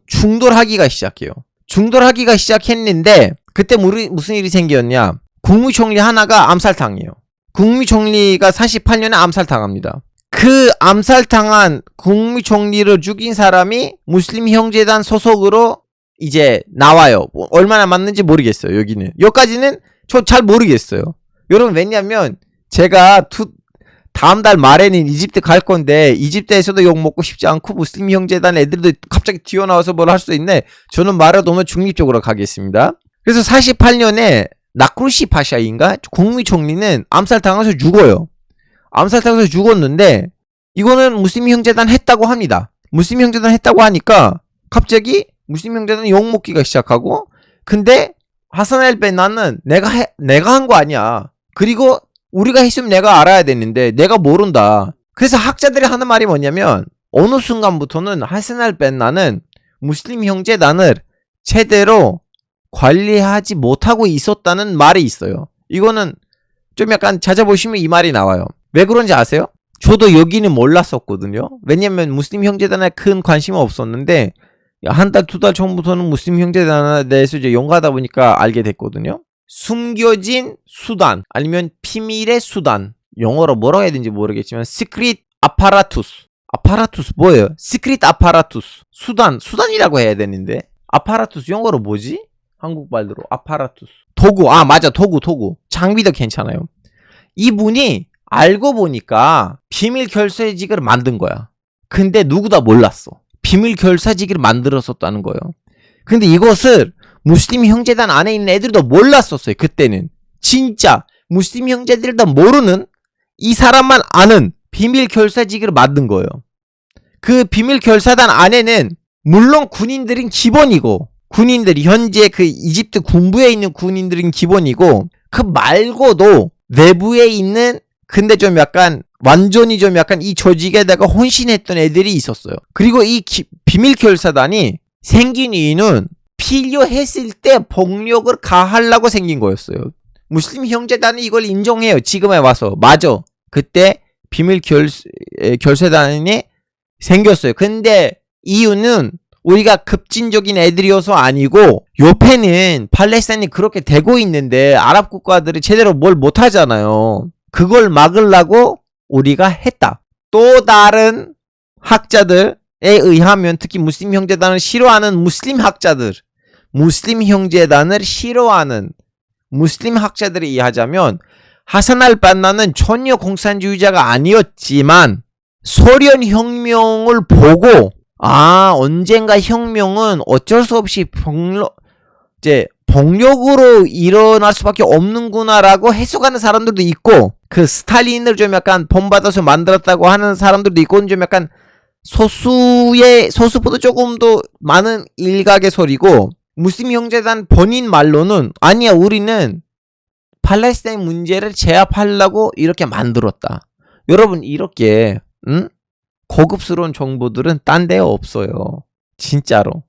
중돌하기가 시작해요. 중돌하기가 시작했는데 그때 무슨 일이 생겼냐. 국무총리 하나가 암살당해요. 국무총리가 48년에 암살당합니다. 그 암살당한 국무총리를 죽인 사람이 무슬림 형제단 소속으로 이제 나와요. 뭐 얼마나 맞는지 모르겠어요. 여기까지는 저 잘 모르겠어요. 여러분 왜냐면 제가 다음 달 말에는 이집트 갈 건데 이집트에서도 욕먹고 싶지 않고 무슬림 형제단 애들도 갑자기 튀어나와서 뭘 할 수 있네. 저는 말을 너무 중립적으로 가겠습니다. 그래서 48년에 나크루시 파샤인가 국무총리는 암살당해서 죽어요. 암살당해서 죽었는데 이거는 무슬림 형제단 했다고 합니다. 무슬림 형제단 했다고 하니까 갑자기 무슬림 형제단이 욕먹기가 시작하고, 근데 하산 al-Banna는 내가 한 거 아니야. 그리고 우리가 했으면 내가 알아야 되는데 내가 모른다. 그래서 학자들이 하는 말이 뭐냐면 어느 순간부터는 하산 al-Banna는 무슬림 형제단을 제대로 관리하지 못하고 있었다는 말이 있어요. 이거는 좀 약간 찾아보시면 이 말이 나와요. 왜 그런지 아세요? 저도 여기는 몰랐었거든요. 왜냐면 무슬림 형제단에 큰 관심은 없었는데 한 달, 두 달 전부터는 무슬림 형제단에 대해서 이제 연구하다 보니까 알게 됐거든요. 숨겨진 수단, 아니면 비밀의 수단, 영어로 뭐라고 해야 되는지 모르겠지만 시크릿 아파라투스. 아파라투스 뭐예요? 시크릿 아파라투스. 수단이라고 해야 되는데 아파라투스 영어로 뭐지? 한국 말대로 아파라투스. 도구. 맞아. 도구. 장비도 괜찮아요. 이분이 알고 보니까 비밀 결사직을 만든 거야. 근데 누구 다 몰랐어. 비밀 결사직을 만들었었다는 거예요. 근데 이것을 무슬림 형제단 안에 있는 애들도 몰랐었어요. 그때는 진짜 무슬림 형제들도 모르는, 이 사람만 아는 비밀 결사직을 만든 거예요. 그 비밀 결사단 안에는 물론 군인들은 기본이고, 군인들이 현재 그 이집트 군부에 있는 군인들은 기본이고, 그 말고도 내부에 있는, 근데 좀 약간 완전히 좀 약간 이 조직에다가 헌신했던 애들이 있었어요. 그리고 이 비밀 결사단이 생긴 이유는 필요했을 때 폭력을 가하려고 생긴 거였어요. 무슬림 형제단이 이걸 인정해요. 지금에 와서. 맞아. 그때 비밀 결사단이 생겼어요. 근데 이유는 우리가 급진적인 애들이어서 아니고, 옆에는 팔레스타인이 그렇게 되고 있는데 아랍 국가들이 제대로 뭘 못하잖아요. 그걸 막으려고 우리가 했다. 또 다른 학자들에 의하면, 특히 무슬림 형제단을 싫어하는 무슬림 학자들, 무슬림 형제단을 싫어하는 무슬림 학자들에 의하자면 하산 al-Banna는 전혀 공산주의자가 아니었지만 소련 혁명을 보고 언젠가 혁명은 어쩔 수 없이 폭력으로 일어날 수밖에 없는구나라고 해석하는 사람들도 있고, 그 스탈린을 좀 약간 본받아서 만들었다고 하는 사람들도 있고, 좀 약간 소수보다 조금 더 많은 일각의 소리고, 무슬림 형제단 본인 말로는 아니야, 우리는 팔레스타인 문제를 제압하려고 이렇게 만들었다. 여러분, 이렇게 고급스러운 정보들은 딴 데 없어요. 진짜로.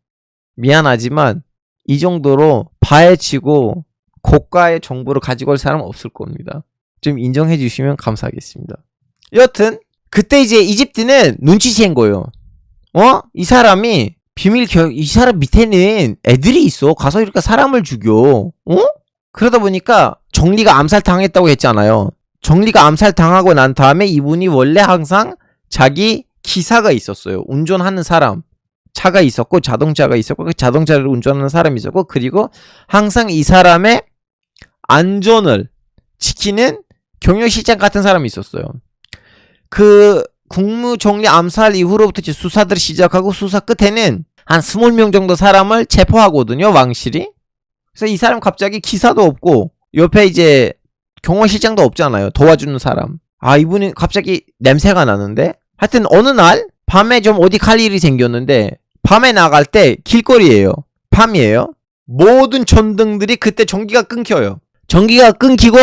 미안하지만 이 정도로 파헤치고 고가의 정보를 가지고 올 사람은 없을 겁니다. 좀 인정해 주시면 감사하겠습니다. 여튼 그때 이제 이집트는 눈치챈 거예요. 이 사람이 이 사람 밑에는 애들이 있어. 가서 이렇게 사람을 죽여. 그러다 보니까 정리가 암살당했다고 했잖아요. 정리가 암살당하고 난 다음에 이분이 원래 항상 자기 기사가 있었어요. 운전하는 사람. 차가 있었고 자동차가 있었고, 그 자동차를 운전하는 사람이 있었고, 그리고 항상 이 사람의 안전을 지키는 경영실장 같은 사람이 있었어요. 그 국무총리 암살 이후로부터 수사들을 시작하고, 수사 끝에는 한 20명 정도 사람을 체포하거든요, 왕실이. 그래서 이 사람 갑자기 기사도 없고 옆에 이제 경호실장도 없잖아요, 도와주는 사람. 이분이 갑자기 냄새가 나는데, 하여튼 어느 날 밤에 좀 어디 갈 일이 생겼는데, 밤에 나갈 때 길거리예요. 밤이에요. 모든 전등들이 그때 전기가 끊겨요. 전기가 끊기고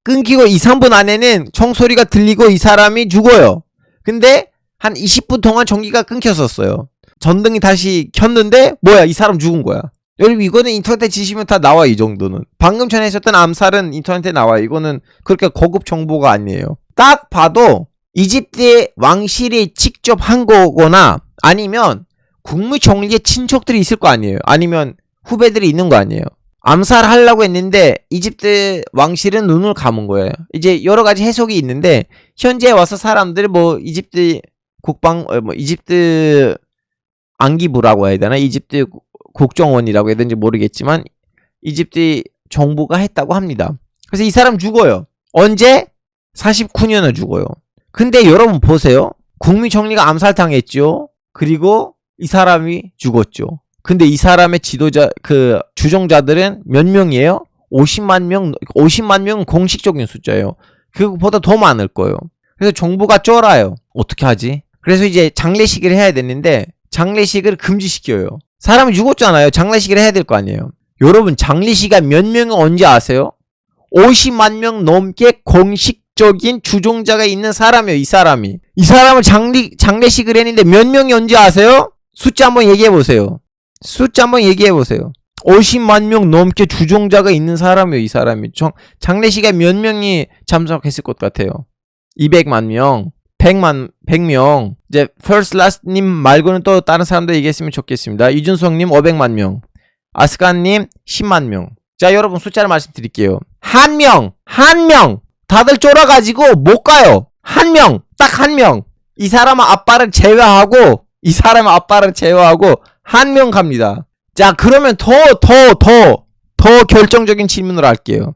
2, 3분 안에는 총소리가 들리고 이 사람이 죽어요. 근데 한 20분 동안 전기가 끊겼었어요. 전등이 다시 켰는데 뭐야, 이 사람 죽은 거야. 여러분, 이거는 인터넷에 지시면 다 나와. 이 정도는 방금 전에 했었던 암살은 인터넷에 나와요. 이거는 그렇게 고급 정보가 아니에요. 딱 봐도 이집트의 왕실이 직접 한 거거나, 아니면 국무총리의 친척들이 있을 거 아니에요. 아니면 후배들이 있는 거 아니에요. 암살하려고 했는데 이집트 왕실은 눈을 감은 거예요. 이제 여러 가지 해석이 있는데, 현재 와서 사람들이 이집트 이집트 안기부라고 해야 되나, 이집트 국정원이라고 해야 되는지 모르겠지만 이집트 정부가 했다고 합니다. 그래서 이 사람 죽어요. 언제? 49년에 죽어요. 근데 여러분 보세요. 국무총리가 암살당했죠. 그리고 이 사람이 죽었죠. 근데 이 사람의 주정자들은 몇 명이에요? 50만 명. 50만 명은 공식적인 숫자예요. 그거보다 더 많을 거예요. 그래서 정부가 쫄아요. 어떻게 하지? 그래서 이제 장례식을 해야 되는데 장례식을 금지시켜요. 사람이 죽었잖아요. 장례식을 해야 될 거 아니에요. 여러분 장례식이 몇 명이 언제 아세요? 50만 명 넘게 공식적인 주종자가 있는 사람이에요. 이 사람이. 이 사람을 장례식을 했는데 몇 명이 언제 아세요? 숫자 한번 얘기해보세요. 숫자 한번 얘기해보세요. 50만 명 넘게 주종자가 있는 사람이에요. 이 사람이. 장례식에 몇 명이 참석했을 것 같아요? 200만 명, 100명. 이제 First Last님 말고는 또 다른 사람들 얘기했으면 좋겠습니다. 이준성님 500만 명, 아스카님 10만 명. 자, 여러분 숫자를 말씀드릴게요. 한 명 다들 쫄아가지고 못 가요. 한 명, 딱 한 명. 이 사람 아빠를 제외하고 한 명 갑니다. 자, 그러면 더 결정적인 질문을 할게요.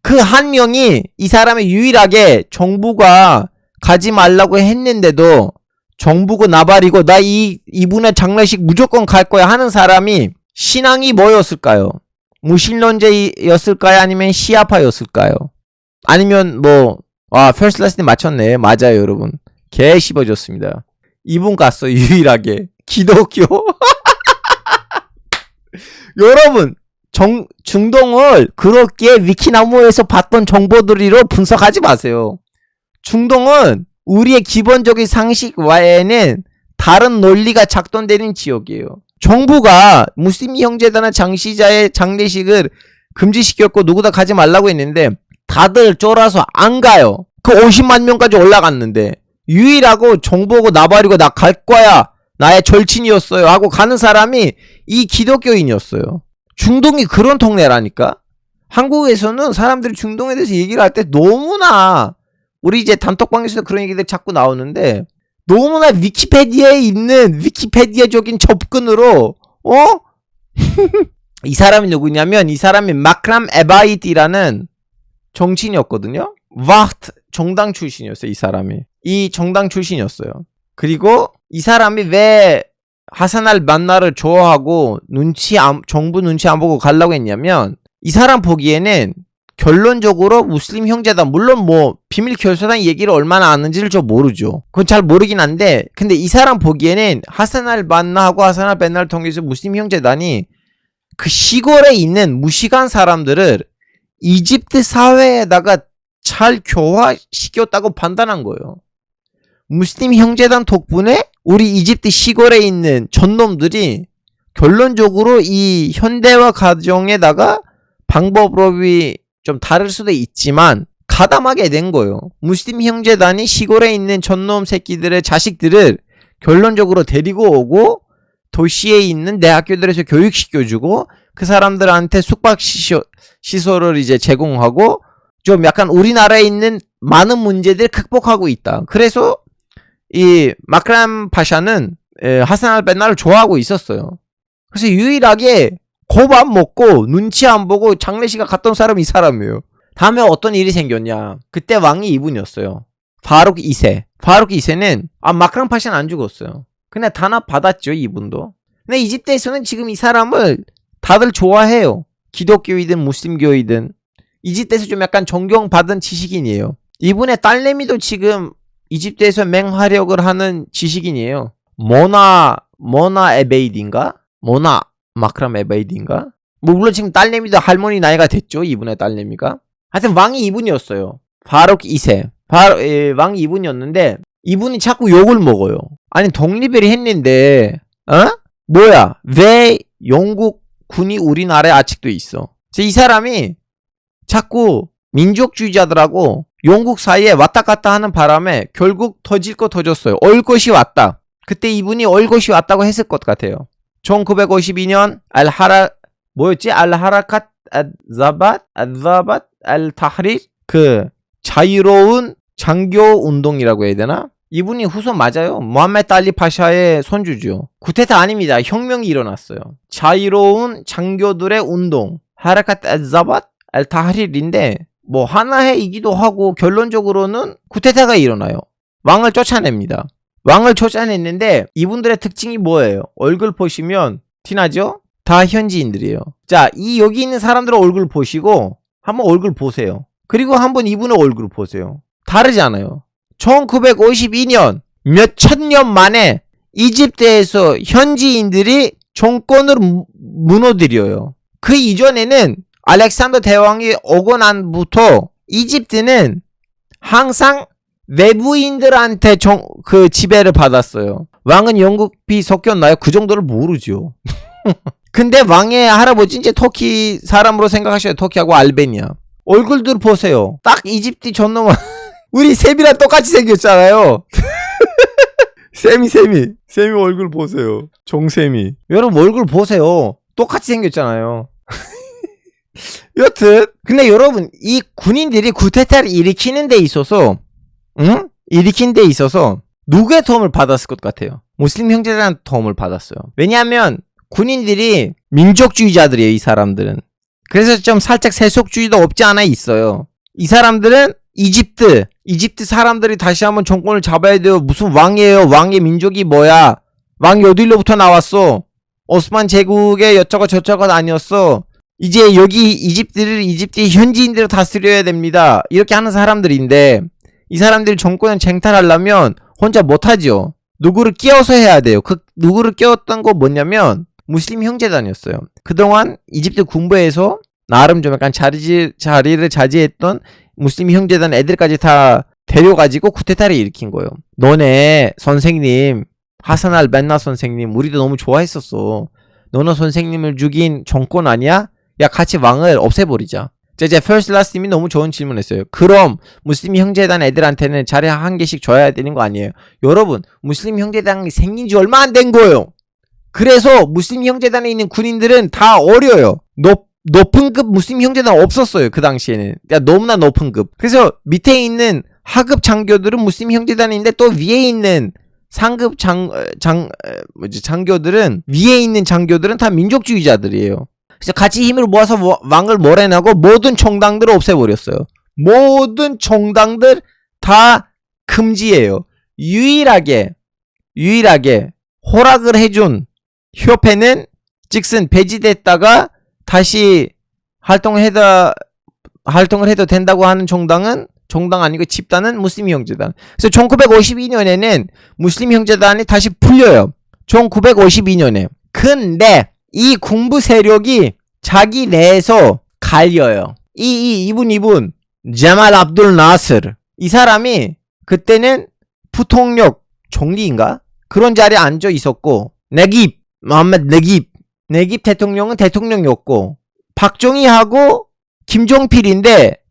그 한 명이 이 사람이 유일하게 정부가 가지 말라고 했는데도 정부가 나발이고 나 이분의 장례식 무조건 갈 거야 하는 사람이 신앙이 뭐였을까요? 무신론자였을까요? 아니면 시아파였을까요? 아니면 First Last님 맞췄네. 맞아요, 여러분. 개 씹어줬습니다. 이분 갔어요, 유일하게. 기독교. 여러분, 중동을 그렇게 위키나무에서 봤던 정보들로 분석하지 마세요. 중동은 우리의 기본적인 상식 외에는 다른 논리가 작동되는 지역이에요. 정부가 무슬림 형제단의 장시자의 장례식을 금지시켰고 누구다 가지 말라고 했는데 다들 쫄아서 안 가요. 그 50만 명까지 올라갔는데 유일하고 정보고 나발이고 나 갈 거야. 나의 절친이었어요 하고 가는 사람이 이 기독교인이었어요. 중동이 그런 동네라니까. 한국에서는 사람들이 중동에 대해서 얘기를 할 때 너무나 우리 이제 단톡방에서도 그런 얘기들 자꾸 나오는데 너무나 위키페디아에 있는 위키페디아적인 접근으로 이 사람이 누구냐면 이 사람이 마크람 에바이디라는 정치인이었거든요. 와트 정당 출신이었어요. 이 정당 출신이었어요. 그리고 이 사람이 왜 하산 알 반나를 좋아하고 정부 눈치 안 보고 가려고 했냐면 이 사람 보기에는 결론적으로 무슬림 형제단, 물론 비밀 결사단 얘기를 얼마나 아는지를 저 모르죠. 그건 잘 모르긴 한데 근데 이 사람 보기에는 하산 알 반나하고 하산 알 벤나를 통해서 무슬림 형제단이 그 시골에 있는 무식한 사람들을 이집트 사회에다가 잘 교화시켰다고 판단한 거예요. 무슬림 형제단 덕분에 우리 이집트 시골에 있는 전놈들이 결론적으로 이 현대화 과정에다가 방법론이 좀 다를 수도 있지만 가담하게 된 거예요. 무슬림 형제단이 시골에 있는 전놈 새끼들의 자식들을 결론적으로 데리고 오고 도시에 있는 대학교들에서 교육시켜주고 그 사람들한테 숙박시설을 이제 제공하고 좀 약간 우리나라에 있는 많은 문제들 극복하고 있다. 그래서 이 마크람 파샤는 하산 알 벤나를 좋아하고 있었어요. 그래서 유일하게 겁 안 먹고 눈치 안 보고 장례식에 갔던 사람이 이 사람이에요. 다음에 어떤 일이 생겼냐. 그때 왕이 이분이었어요. 파룩 2세. 파룩 2세는 마크람 파샤는 안 죽었어요. 그냥 단합 받았죠, 이분도. 근데 이집트에서는 지금 이 사람을 다들 좋아해요. 기독교이든 무슬림교이든. 이집트에서 좀 약간 존경받은 지식인이에요. 이분의 딸내미도 지금 이집트에서 맹활약을 하는 지식인이에요. 모나 에베이드인가? 모나 마크람 에베이드인가? 물론 지금 딸내미도 할머니 나이가 됐죠. 이분의 딸내미가. 하여튼 왕이 이분이었어요. 파룩 2세. 왕이 이분이었는데 이분이 자꾸 욕을 먹어요. 아니 독립을 했는데 뭐야? 왜 영국 군이 우리나라에 아직도 있어? 이 사람이 자꾸 민족주의자들하고 영국 사이에 왔다 갔다 하는 바람에 결국 터질 거 터졌어요. 올 것이 왔다. 그때 이분이 올 것이 왔다고 했을 것 같아요. 1952년 알하라카트 아자밭 알타흐리 그 자유로운 장교 운동이라고 해야 되나? 이분이 후손 맞아요. 모함메드 알리 파샤의 손주죠. 쿠데타 아닙니다. 혁명이 일어났어요. 자유로운 장교들의 운동 하라카트 아자밭 알타흐리인데 하나이기도 하고 결론적으로는 쿠데타가 일어나요. 왕을 쫓아냅니다. 왕을 쫓아냈는데 이분들의 특징이 뭐예요? 얼굴 보시면 티나죠? 다 현지인들이에요. 자, 여기 있는 사람들의 얼굴 보시고 한번 얼굴 보세요. 그리고 한번 이분의 얼굴 보세요. 다르잖아요. 1952년 몇천 년 만에 이집트에서 현지인들이 정권을 무너뜨려요. 그 이전에는 알렉산더 대왕이 오고 난부터 이집트는 항상 외부인들한테 그 지배를 받았어요. 왕은 영국비 섞였나요? 그 정도를 모르죠. 근데 왕의 할아버지 이제 터키 사람으로 생각하셔요. 터키하고 알베니아. 얼굴들 보세요. 딱 이집트 전놈은 우리 셈이랑 똑같이 생겼잖아요. 셈이 얼굴 보세요. 정셈이. 여러분 얼굴 보세요. 똑같이 생겼잖아요. 여튼 근데 여러분 이 군인들이 쿠데타를 일으키는 데 있어서 일으킨 데 있어서 누구의 도움을 받았을 것 같아요? 무슬림 형제들한테 도움을 받았어요. 왜냐하면 군인들이 민족주의자들이에요. 이 사람들은. 그래서 좀 살짝 세속주의도 없지 않아 있어요. 이 사람들은 이집트 사람들이 다시 한번 정권을 잡아야 돼요. 무슨 왕이에요? 왕의 민족이 뭐야? 왕이 어디로부터 나왔어? 오스만 제국의 여쩌고 저쩌고 아니었어. 이제 여기 이집트 현지인들을 다스려야 됩니다. 이렇게 하는 사람들인데 이 사람들이 정권을 쟁탈하려면 혼자 못하죠. 누구를 끼워서 해야 돼요. 그 누구를 끼웠던 거 뭐냐면 무슬림 형제단이었어요. 그동안 이집트 군부에서 나름 좀 약간 자리를 차지했던 무슬림 형제단 애들까지 다 데려가지고 쿠데타를 일으킨 거예요. 너네 선생님 하산 알벤나 선생님 우리도 너무 좋아했었어. 너네 선생님을 죽인 정권 아니야? 야 같이 왕을 없애버리자. 이제 퍼스트 라스님이 너무 좋은 질문했어요. 그럼 무슬림 형제단 애들한테는 자리 한 개씩 줘야 되는 거 아니에요? 여러분 무슬림 형제단이 생긴 지 얼마 안 된 거예요. 그래서 무슬림 형제단에 있는 군인들은 다 어려요. 높은 급 무슬림 형제단 없었어요. 그 당시에는. 너무나 높은 급. 그래서 밑에 있는 하급 장교들은 무슬림 형제단인데 또 위에 있는 상급 장교들은 위에 있는 장교들은 다 민족주의자들이에요. 그래서 같이 힘을 모아서 왕을 몰아내고 모든 정당들을 없애버렸어요. 모든 정당들 다 금지예요. 유일하게 허락을 해준 협회는 즉슨 배제됐다가 다시 활동을 해도 된다고 하는 정당 아니고 집단은 무슬림 형제단. 그래서 1952년에는 무슬림 형제단이 다시 풀려요. 1952년에. 근데 이 군부 세력이 자기 내에서 갈려요. 이분 자말 압둘 나스르 이 사람이 그때는 부통령 총리인가 그런 자리에 앉아 있었고 모함메드 네깁 대통령은 대통령이었고 박정희하고 김종필인데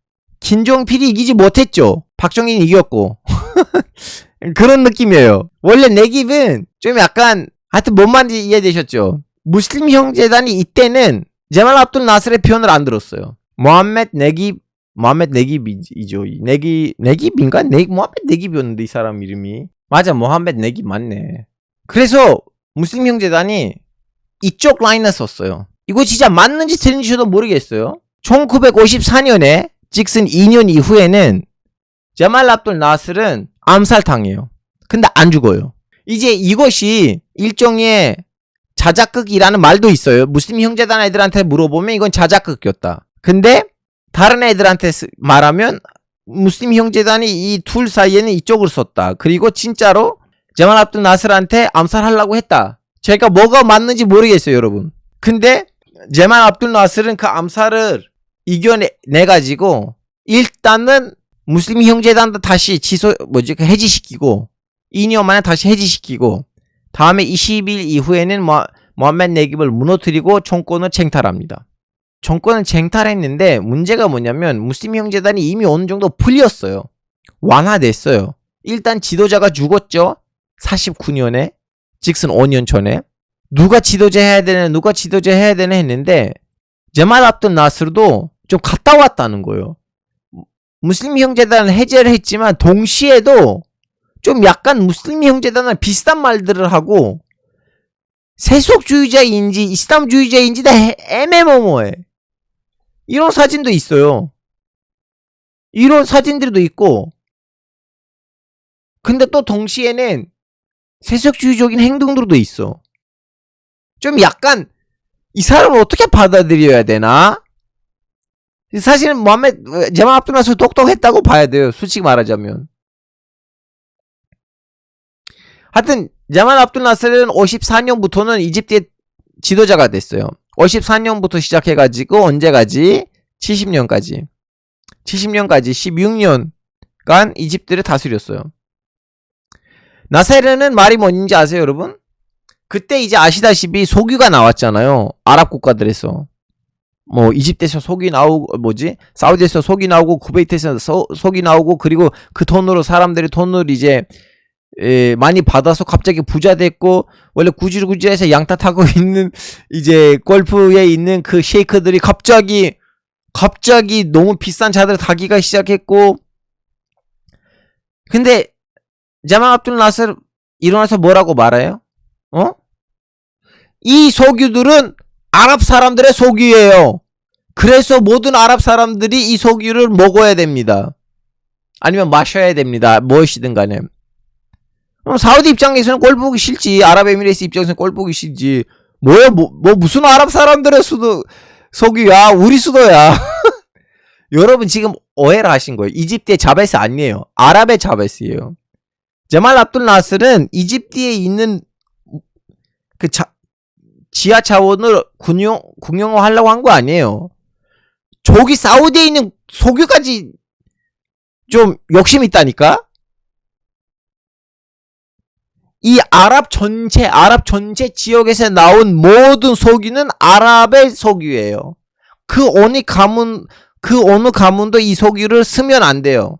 김종필이 이기지 못했죠. 박정희는 이겼고 그런 느낌이에요. 원래 네깁은 좀 약간 하여튼 뭔 말인지 이해되셨죠? 무슬림 형제단이 이때는 제말 압둘 나스르의 표현을 안 들었어요. 모함메드 네깁이죠. 네깁인가? 모함메드 네깁이었는데 이 사람 이름이. 맞아, 모함메드 네깁 맞네. 그래서 무슬림 형제단이 이쪽 라인을 썼어요. 이거 진짜 맞는지 틀린지 저도 모르겠어요. 1954년에 즉슨 2년 이후에는 제말 압둘 나스르는 암살당해요. 근데 안 죽어요. 이제 이것이 일종의 자작극이라는 말도 있어요. 무슬림 형제단 애들한테 물어보면 이건 자작극이었다. 근데 다른 애들한테 말하면 무슬림 형제단이 이 둘 사이에는 이쪽을 썼다. 그리고 진짜로 제말 압둘 나스르한테 암살하려고 했다. 제가 뭐가 맞는지 모르겠어요, 여러분. 근데 제말 압둘 나스르는 그 암살을 이겨내가지고 일단은 무슬림 형제단도 다시 해지시키고 2년 만에 다시 해지시키고 다음에 20일 이후에는 모함메드 네깁을 무너뜨리고 정권을 쟁탈합니다. 정권을 쟁탈했는데 문제가 뭐냐면 무슬림 형제단이 이미 어느 정도 풀렸어요. 완화됐어요. 일단 지도자가 죽었죠. 49년에 즉슨 5년 전에 누가 지도자 해야 되나 했는데 제말 압둘 나스르도 좀 갔다 왔다는 거예요. 무슬림 형제단을 해제를 했지만 동시에도 좀 약간 무슬림 형제단은 비슷한 말들을 하고 세속주의자인지 이슬람주의자인지 다 애매모호해. 이런 사진도 있어요. 이런 사진들도 있고 근데 또 동시에는 세속주의적인 행동들도 있어. 좀 약간 이 사람을 어떻게 받아들여야 되나? 사실은 제말 압둘 나스르 똑똑했다고 봐야 돼요. 솔직히 말하자면. 하여튼 제말 압둘 나스르는 54년부터는 이집트의 지도자가 됐어요. 54년부터 시작해가지고 언제까지? 70년까지 16년간 이집트를 다스렸어요. 나세르는 말이 뭔지 아세요, 여러분? 그때 이제 아시다시피 석유가 나왔잖아요. 아랍 국가들에서. 뭐 이집트에서 석유 나오고 사우디에서 석유 나오고 쿠베이트에서 석유 나오고, 그리고 그 돈으로 사람들이 돈을 이제 많이 받아서 갑자기 부자 됐고, 원래 구질구질해서 양타 타고 있는 이제 골프에 있는 그 셰이크들이 갑자기 너무 비싼 차들을 타기가 시작했고. 근데 제말 압둘 나스르 일어나서 뭐라고 말해요? 이 석유들은 아랍 사람들의 석유예요. 그래서 모든 아랍 사람들이 이 석유를 먹어야 됩니다. 아니면 마셔야 됩니다. 무엇이든 간에. 그럼 사우디 입장에서는 꼴 보기 싫지. 아랍에미레이트 입장에서는 꼴 보기 싫지. 뭐야, 무슨 아랍 사람들의 석유야? 우리 수도야. 여러분 지금 오해를 하신 거예요. 이집트의 자베스 아니에요. 아랍의 자베스예요. 제말 압둘 나스르는 이집트에 있는 그 지하 차원을 국영화하려고 한 거 아니에요. 저기 사우디에 있는 석유까지 좀 욕심 있다니까? 이 아랍 전체 지역에서 나온 모든 석유는 아랍의 석유예요. 그 어느 가문도 이 석유를 쓰면 안 돼요.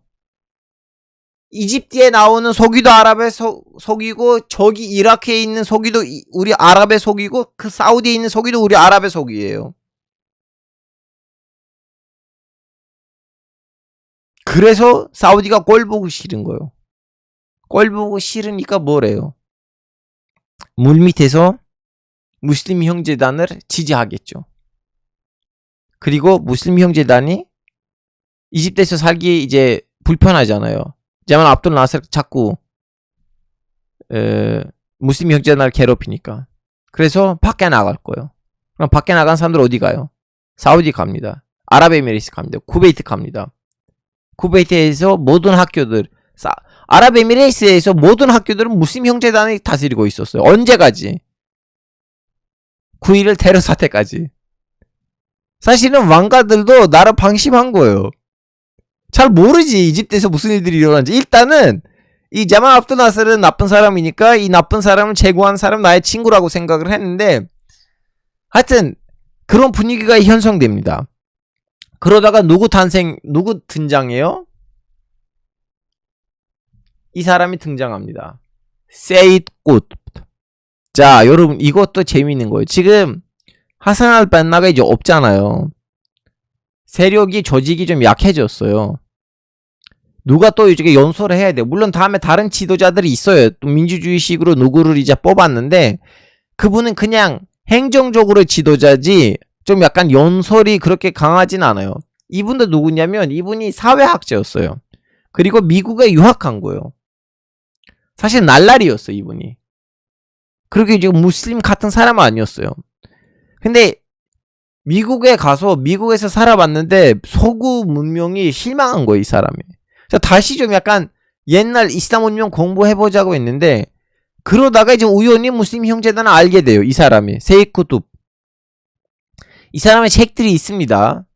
이집트에 나오는 석유도 아랍의 석유고, 저기 이라크에 있는 석유도 우리 아랍의 석유고, 그 사우디에 있는 석유도 우리 아랍의 석유예요. 그래서 사우디가 꼴 보기 싫은 거예요. 꼴 보기 싫으니까 뭐래요? 물밑에서 무슬림 형제단을 지지하겠죠. 그리고 무슬림 형제단이 이집트에서 살기 이제 불편하잖아요. 제말 압둘 나스르 자꾸 무슬림 형제단을 괴롭히니까. 그래서 밖에 나갈 거예요. 그럼 밖에 나간 사람들 어디 가요? 사우디 갑니다. 아랍에미레이트 갑니다. 쿠베이트 갑니다. 쿠베이트에서 모든 학교들, 아랍에미레이트에서 모든 학교들은 무슬림 형제단이 다스리고 있었어요. 언제까지? 9.11 테러 사태까지. 사실은 왕가들도 나름 방심한 거예요. 잘 모르지, 이집트에서 무슨 일들이 일어난지. 일단은 이 제말 압둘 나스르는 나쁜 사람이니까 이 나쁜 사람을 제거한 사람 나의 친구라고 생각을 했는데, 하여튼 그런 분위기가 형성됩니다. 그러다가 누구 등장해요? 이 사람이 등장합니다. 세이드 굿. 자, 여러분 이것도 재미있는 거예요. 지금 하산 알 반나가 이제 없잖아요. 세력이, 조직이 좀 약해졌어요. 누가 또 이렇게 연설을 해야 돼요. 물론 다음에 다른 지도자들이 있어요. 또 민주주의식으로 누구를 이제 뽑았는데, 그분은 그냥 행정적으로 지도자지 좀 약간 연설이 그렇게 강하진 않아요. 이분도 누구냐면 이분이 사회학자였어요. 그리고 미국에 유학한 거예요. 사실 날라리였어, 이분이. 그렇게 지금 무슬림 같은 사람은 아니었어요. 근데 미국에 가서 미국에서 살아봤는데 서구 문명이 실망한 거예요, 이 사람이. 그래서 다시 좀 약간 옛날 이슬람 문명 공부해보자고 했는데, 그러다가 이제 우연히 무슬림 형제단을 알게 돼요, 이 사람이. 세이드 굿. 이 사람의 책들이 있습니다.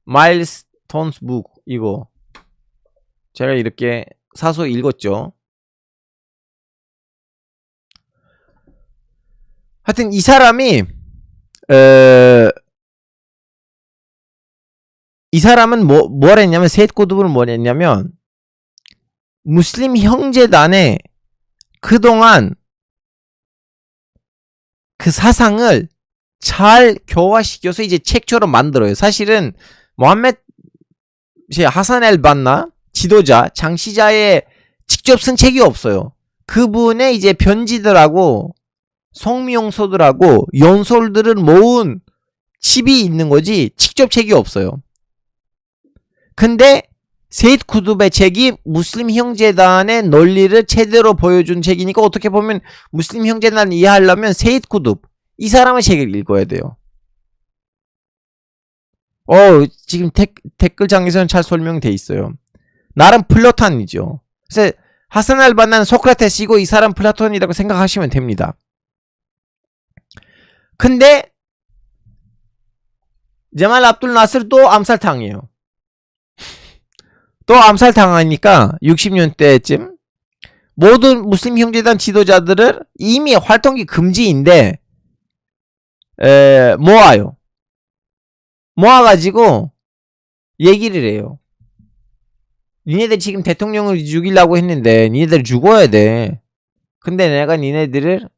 마일스톤스 북, 이거 제가 이렇게 사서 읽었죠. 하여튼 이 사람이 이 사람은 뭘 했냐면, 세이드 굿은 뭘 했냐면, 무슬림 형제단에 그동안 그 사상을 잘 교화시켜서 이제 책처럼 만들어요. 사실은 모함메드 하산 엘 반나 지도자, 장시자의 직접 쓴 책이 없어요. 그분의 이제 편지들하고 성명서들하고 연설들을 모은 칩이 있는 거지 직접 책이 없어요. 근데 세이드 굿의 책이 무슬림 형제단의 논리를 제대로 보여준 책이니까, 어떻게 보면 무슬림 형제단을 이해하려면 세이드 굿, 이 사람의 책을 읽어야 돼요. 지금 댓글창에서는 잘 설명돼 있어요. 나름 플라톤이죠. 그래서 하산 알반나는 소크라테스이고 이 사람 플라톤이라고 생각하시면 됩니다. 근데 제말 압둘 나스르도 암살당해요. 또 암살당하니까 60년대쯤 모든 무슬림 형제단 지도자들을 이미 활동이 금지인데 모아요. 모아가지고 얘기를 해요. 니네들 지금 대통령을 죽이려고 했는데 니네들 죽어야 돼. 근데 내가 니네들을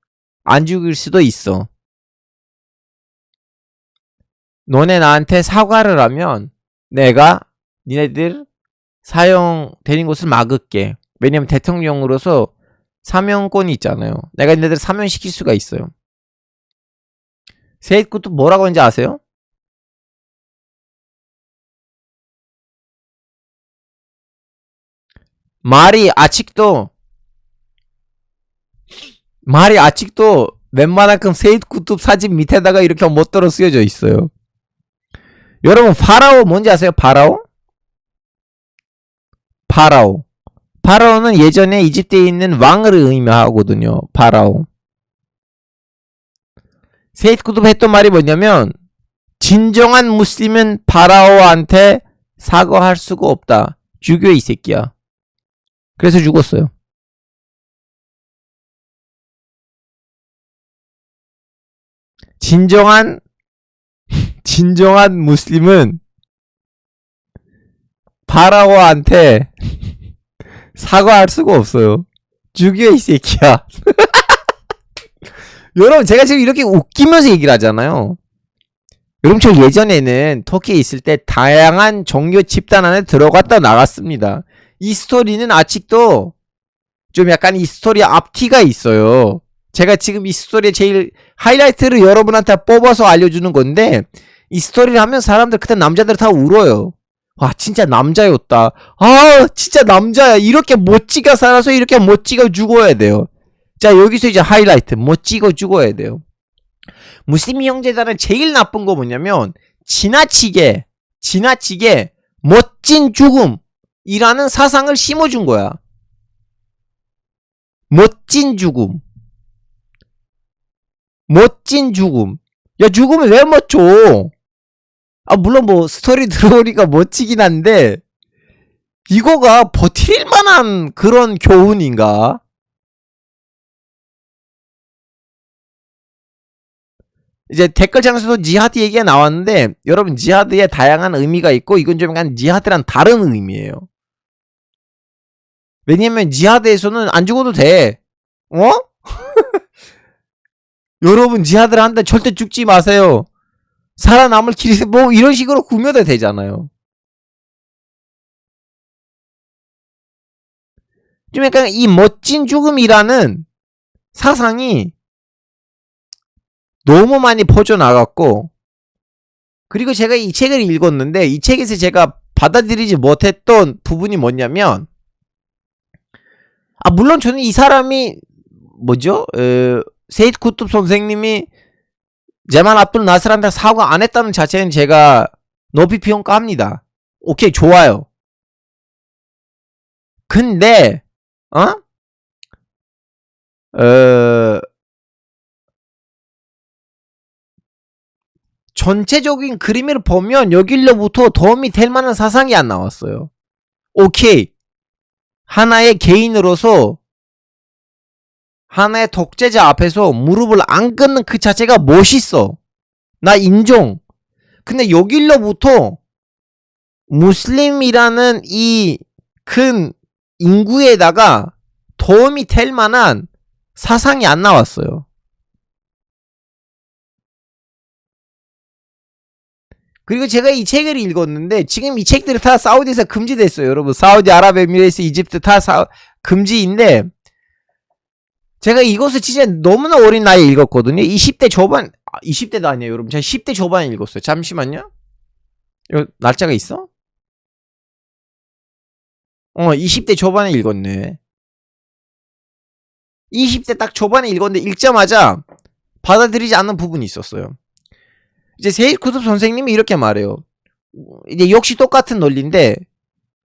안 죽일 수도 있어. 너네 나한테 사과를 하면 내가 니네들 사형되는 것을 막을게. 왜냐면 대통령으로서 사면권이 있잖아요. 내가 니네들 사면시킬 수가 있어요. 세이드 쿠뚜브 뭐라고 하는지 아세요? 말이 아직도 웬만한큼 세이드 쿠뚜브 사진 밑에다가 이렇게 멋대로 쓰여져 있어요. 여러분 파라오 뭔지 아세요? 파라오는 예전에 이집트에 있는 왕을 의미하거든요. 파라오. 세이드 쿠뚜브 했던 말이 뭐냐면 진정한 무슬림은 파라오한테 사과할 수가 없다. 죽여 이 새끼야. 그래서 죽었어요. 진정한 무슬림은 파라오한테 사과할 수가 없어요. 죽여 이 새끼야. 여러분 제가 지금 이렇게 웃기면서 얘기를 하잖아요. 여러분 저 예전에는 터키에 있을 때 다양한 종교 집단 안에 들어갔다 나갔습니다. 이 스토리는 아직도 좀 약간 이 스토리 앞뒤가 있어요. 제가 지금 이 스토리의 제일 하이라이트를 여러분한테 뽑아서 알려주는 건데 이 스토리를 하면 사람들 그때 남자들 다 울어요. 와 진짜 남자였다. 아 진짜 남자야. 이렇게 멋지게 살아서 이렇게 멋지게 죽어야 돼요. 자 여기서 이제 하이라이트 멋지게 죽어야 돼요. 무슬림 형제단은 제일 나쁜 거 뭐냐면 지나치게 멋진 죽음이라는 사상을 심어준 거야. 멋진 죽음. 야 죽으면 왜 멋져? 물론 뭐 스토리 들어오니까 멋지긴 한데 이거가 버틸 만한 그런 교훈인가? 이제 댓글창에서도 지하드 얘기가 나왔는데 여러분 지하드에 다양한 의미가 있고 이건 좀 약간 지하드랑 다른 의미예요. 왜냐면 지하드에서는 안 죽어도 돼. 여러분 지하드를 한다 절대 죽지 마세요. 살아남을 길이 뭐 이런 식으로 구며도 되잖아요. 좀 약간 이 멋진 죽음이라는 사상이 너무 많이 퍼져나갔고 그리고 제가 이 책을 읽었는데 이 책에서 제가 받아들이지 못했던 부분이 뭐냐면 물론 저는 이 사람이 세이드 쿠뚜브 선생님이 제말 압둘 나스르한테 사과 안 했다는 자체는 제가 높이 평가합니다. 오케이 좋아요. 근데 전체적인 그림을 보면 여길로부터 도움이 될 만한 사상이 안 나왔어요. 오케이 하나의 개인으로서 하나의 독재자 앞에서 무릎을 안 꿇는 그 자체가 멋있어. 나 인정. 근데 여길로부터 무슬림이라는 이 큰 인구에다가 도움이 될 만한 사상이 안 나왔어요. 그리고 제가 이 책을 읽었는데 지금 이 책들이 다 사우디에서 금지됐어요. 여러분 사우디아랍에미레이트 이집트 다 금지인데 제가 이것을 진짜 너무나 어린 나이에 읽었거든요. 20대 초반 20대도 아니에요 여러분. 제가 10대 초반에 읽었어요. 잠시만요. 이거 날짜가 있어? 20대 초반에 읽었네. 20대 딱 초반에 읽었는데 읽자마자 받아들이지 않는 부분이 있었어요. 이제 세이드 쿠뚜브 선생님이 이렇게 말해요. 이제 역시 똑같은 논리인데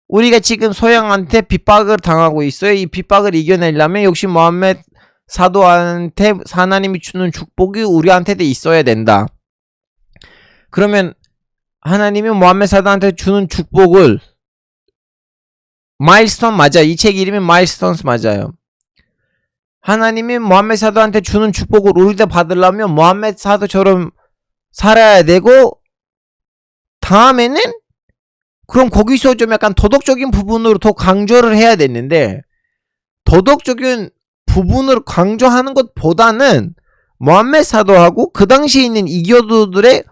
우리가 지금 서양한테 핍박을 당하고 있어요. 이 핍박을 이겨내려면 역시 모함med 사도한테 하나님이 주는 축복이 우리한테도 있어야 된다. 그러면 하나님이 모함med 사도한테 주는 축복을 마일스톤 맞아요. 이 책 이름이 마일스톤스 맞아요. 하나님이 모함med 사도한테 주는 축복을 우리도 받으려면 모함med 사도처럼 살아야 되고 다음에는 그럼 거기서 좀 약간 도덕적인 부분으로 더 강조를 해야 되는데 도덕적인 부분을 강조하는 것보다는 모함med 사도하고 그 당시에 있는 이교도들의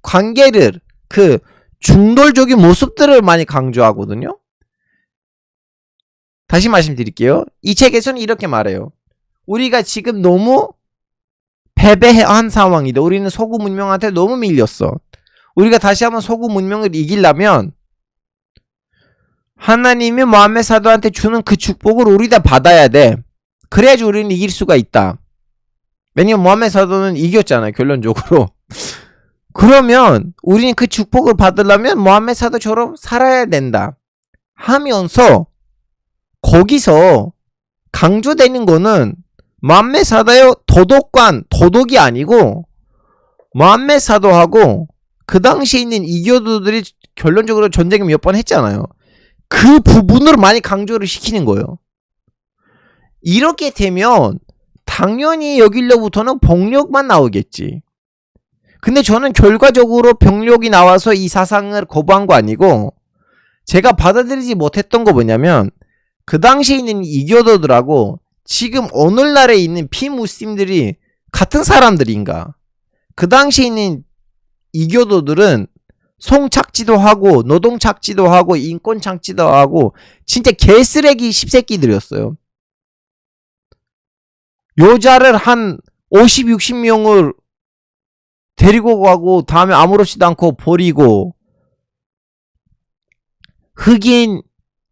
관계를 그 중돌적인 모습들을 많이 강조하거든요. 다시 말씀드릴게요. 이 책에서는 이렇게 말해요. 우리가 지금 너무 패배한 상황이다. 우리는 서구 문명한테 너무 밀렸어. 우리가 다시 한번 서구 문명을 이기려면 하나님이 모함med 사도한테 주는 그 축복을 우리가 받아야 돼. 그래야지 우리는 이길 수가 있다. 왜냐면 모함med 사도는 이겼잖아요. 결론적으로. 그러면 우리는 그 축복을 받으려면 모함med 사도처럼 살아야 된다. 하면서 거기서 강조되는 거는 모함med 사도의 도덕이 아니고 모함med 사도하고 그 당시에 있는 이교도들이 결론적으로 전쟁을 몇 번 했잖아요. 그 부분을 많이 강조를 시키는 거예요. 이렇게 되면 당연히 여기로부터는 병력만 나오겠지. 근데 저는 결과적으로 병력이 나와서 이 사상을 거부한 거 아니고 제가 받아들이지 못했던 거 뭐냐면 그 당시에 있는 이교도들하고 지금 오늘날에 있는 비무슬림들이 같은 사람들인가? 그 당시에 있는 이교도들은 성착취도 하고 노동착취도 하고 인권착취도 하고 진짜 개쓰레기 십새끼들이었어요. 여자를 한 50, 60명을 데리고 가고 다음에 아무렇지도 않고 버리고 흑인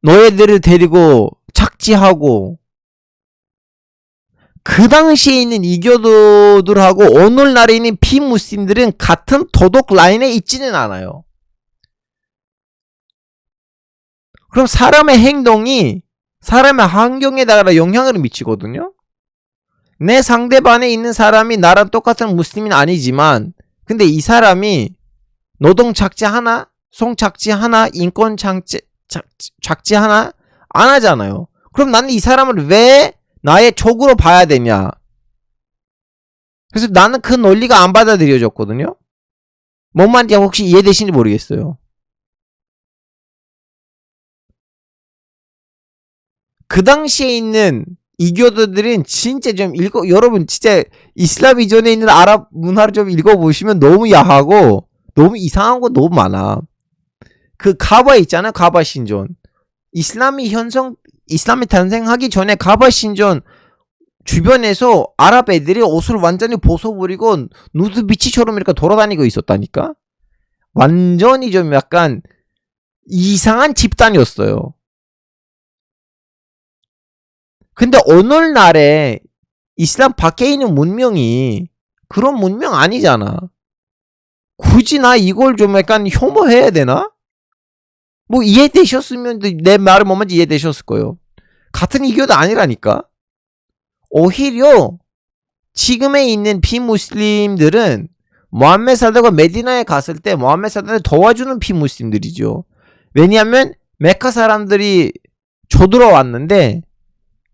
너희들을 데리고 착취하고 그 당시에 있는 이교도들하고 오늘날에 있는 비무슬림들은 같은 도덕 라인에 있지는 않아요. 그럼 사람의 행동이 사람의 환경에 따라 영향을 미치거든요. 내 상대방에 있는 사람이 나랑 똑같은 무슬림은 아니지만 근데 이 사람이 노동 착취 하나, 성착취 하나, 인권 착취 하나 안 하잖아요. 그럼 나는 이 사람을 왜 나의 적으로 봐야 되냐? 그래서 나는 그 논리가 안 받아들여졌거든요. 뭔 말인지 혹시 이해되시는지 모르겠어요. 그 당시에 있는 이교도들은 진짜 좀 여러분 진짜 이슬람 이전에 있는 아랍 문화를 좀 읽어보시면 너무 야하고 너무 이상한 거 너무 많아. 그 카바 있잖아요. 카바 신전. 이슬람이 탄생하기 전에 카바 신전 주변에서 아랍 애들이 옷을 완전히 벗어버리고 누드 비치처럼 이렇게 돌아다니고 있었다니까. 완전히 좀 약간 이상한 집단이었어요. 근데 오늘날에 이슬람 밖에 있는 문명이 그런 문명 아니잖아. 굳이 나 이걸 좀 약간 혐오해야 되나? 뭐 이해되셨으면 내 말을 뭔지 이해되셨을 거예요. 같은 이교도 아니라니까. 오히려 지금에 있는 비무슬림들은 모함med 사도가 메디나에 갔을 때 모함med 사도를 도와주는 비무슬림들이죠. 왜냐하면 메카 사람들이 쳐들어왔는데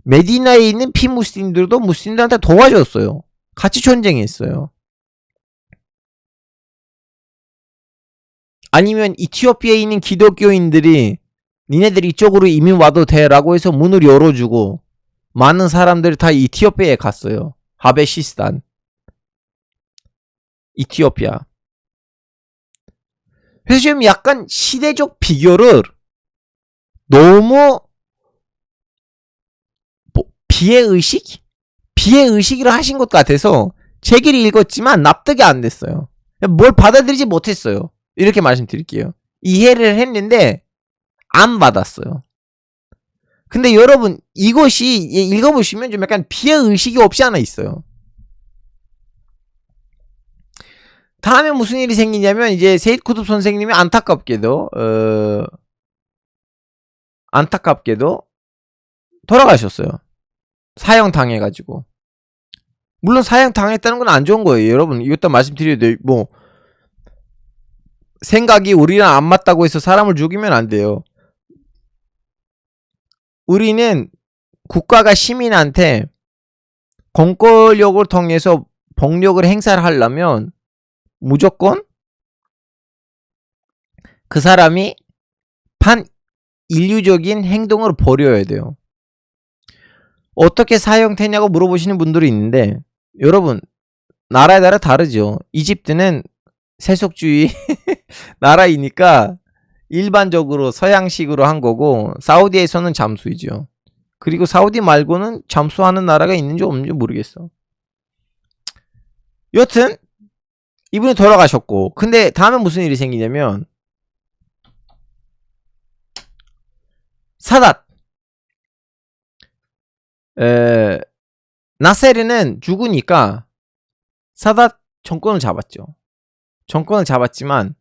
메디나에 있는 비무슬림들도 무슬림들한테 도와줬어요. 같이 전쟁했어요. 아니면 이티오피아에 있는 기독교인들이 니네들 이쪽으로 이민 와도 돼 라고 해서 문을 열어주고 많은 사람들이 다 이티오피아에 갔어요. 하베시스탄, 이티오피아. 그래서 지금 약간 시대적 비교를 너무 비애의식을 하신 것 같아서 책을 읽었지만 납득이 안 됐어요. 뭘 받아들이지 못했어요. 이렇게 말씀드릴게요. 이해를 했는데 안 받았어요. 근데 여러분 이것이 읽어보시면 좀 약간 비애의식이 없지 않아 있어요. 다음에 무슨 일이 생기냐면 이제 세이드 쿠뚜브 선생님이 안타깝게도 돌아가셨어요. 사형 당해가지고. 물론 사형 당했다는 건 안 좋은 거예요. 여러분 이것도 말씀드려야 돼요. 뭐 생각이 우리랑 안 맞다고 해서 사람을 죽이면 안 돼요. 우리는 국가가 시민한테 공권력을 통해서 폭력을 행사를 하려면 무조건 그 사람이 반인류적인 행동을 벌여야 돼요. 어떻게 사형되냐고 물어보시는 분들이 있는데 여러분 나라에 따라 다르죠. 이집트는 세속주의 나라이니까 일반적으로 서양식으로 한 거고 사우디에서는 잠수이죠. 그리고 사우디 말고는 잠수하는 나라가 있는지 없는지 모르겠어. 여튼 이분이 돌아가셨고 근데 다음에 무슨 일이 생기냐면 사닷 나세르는 죽으니까 사닷 정권을 잡았죠. 정권을 잡았지만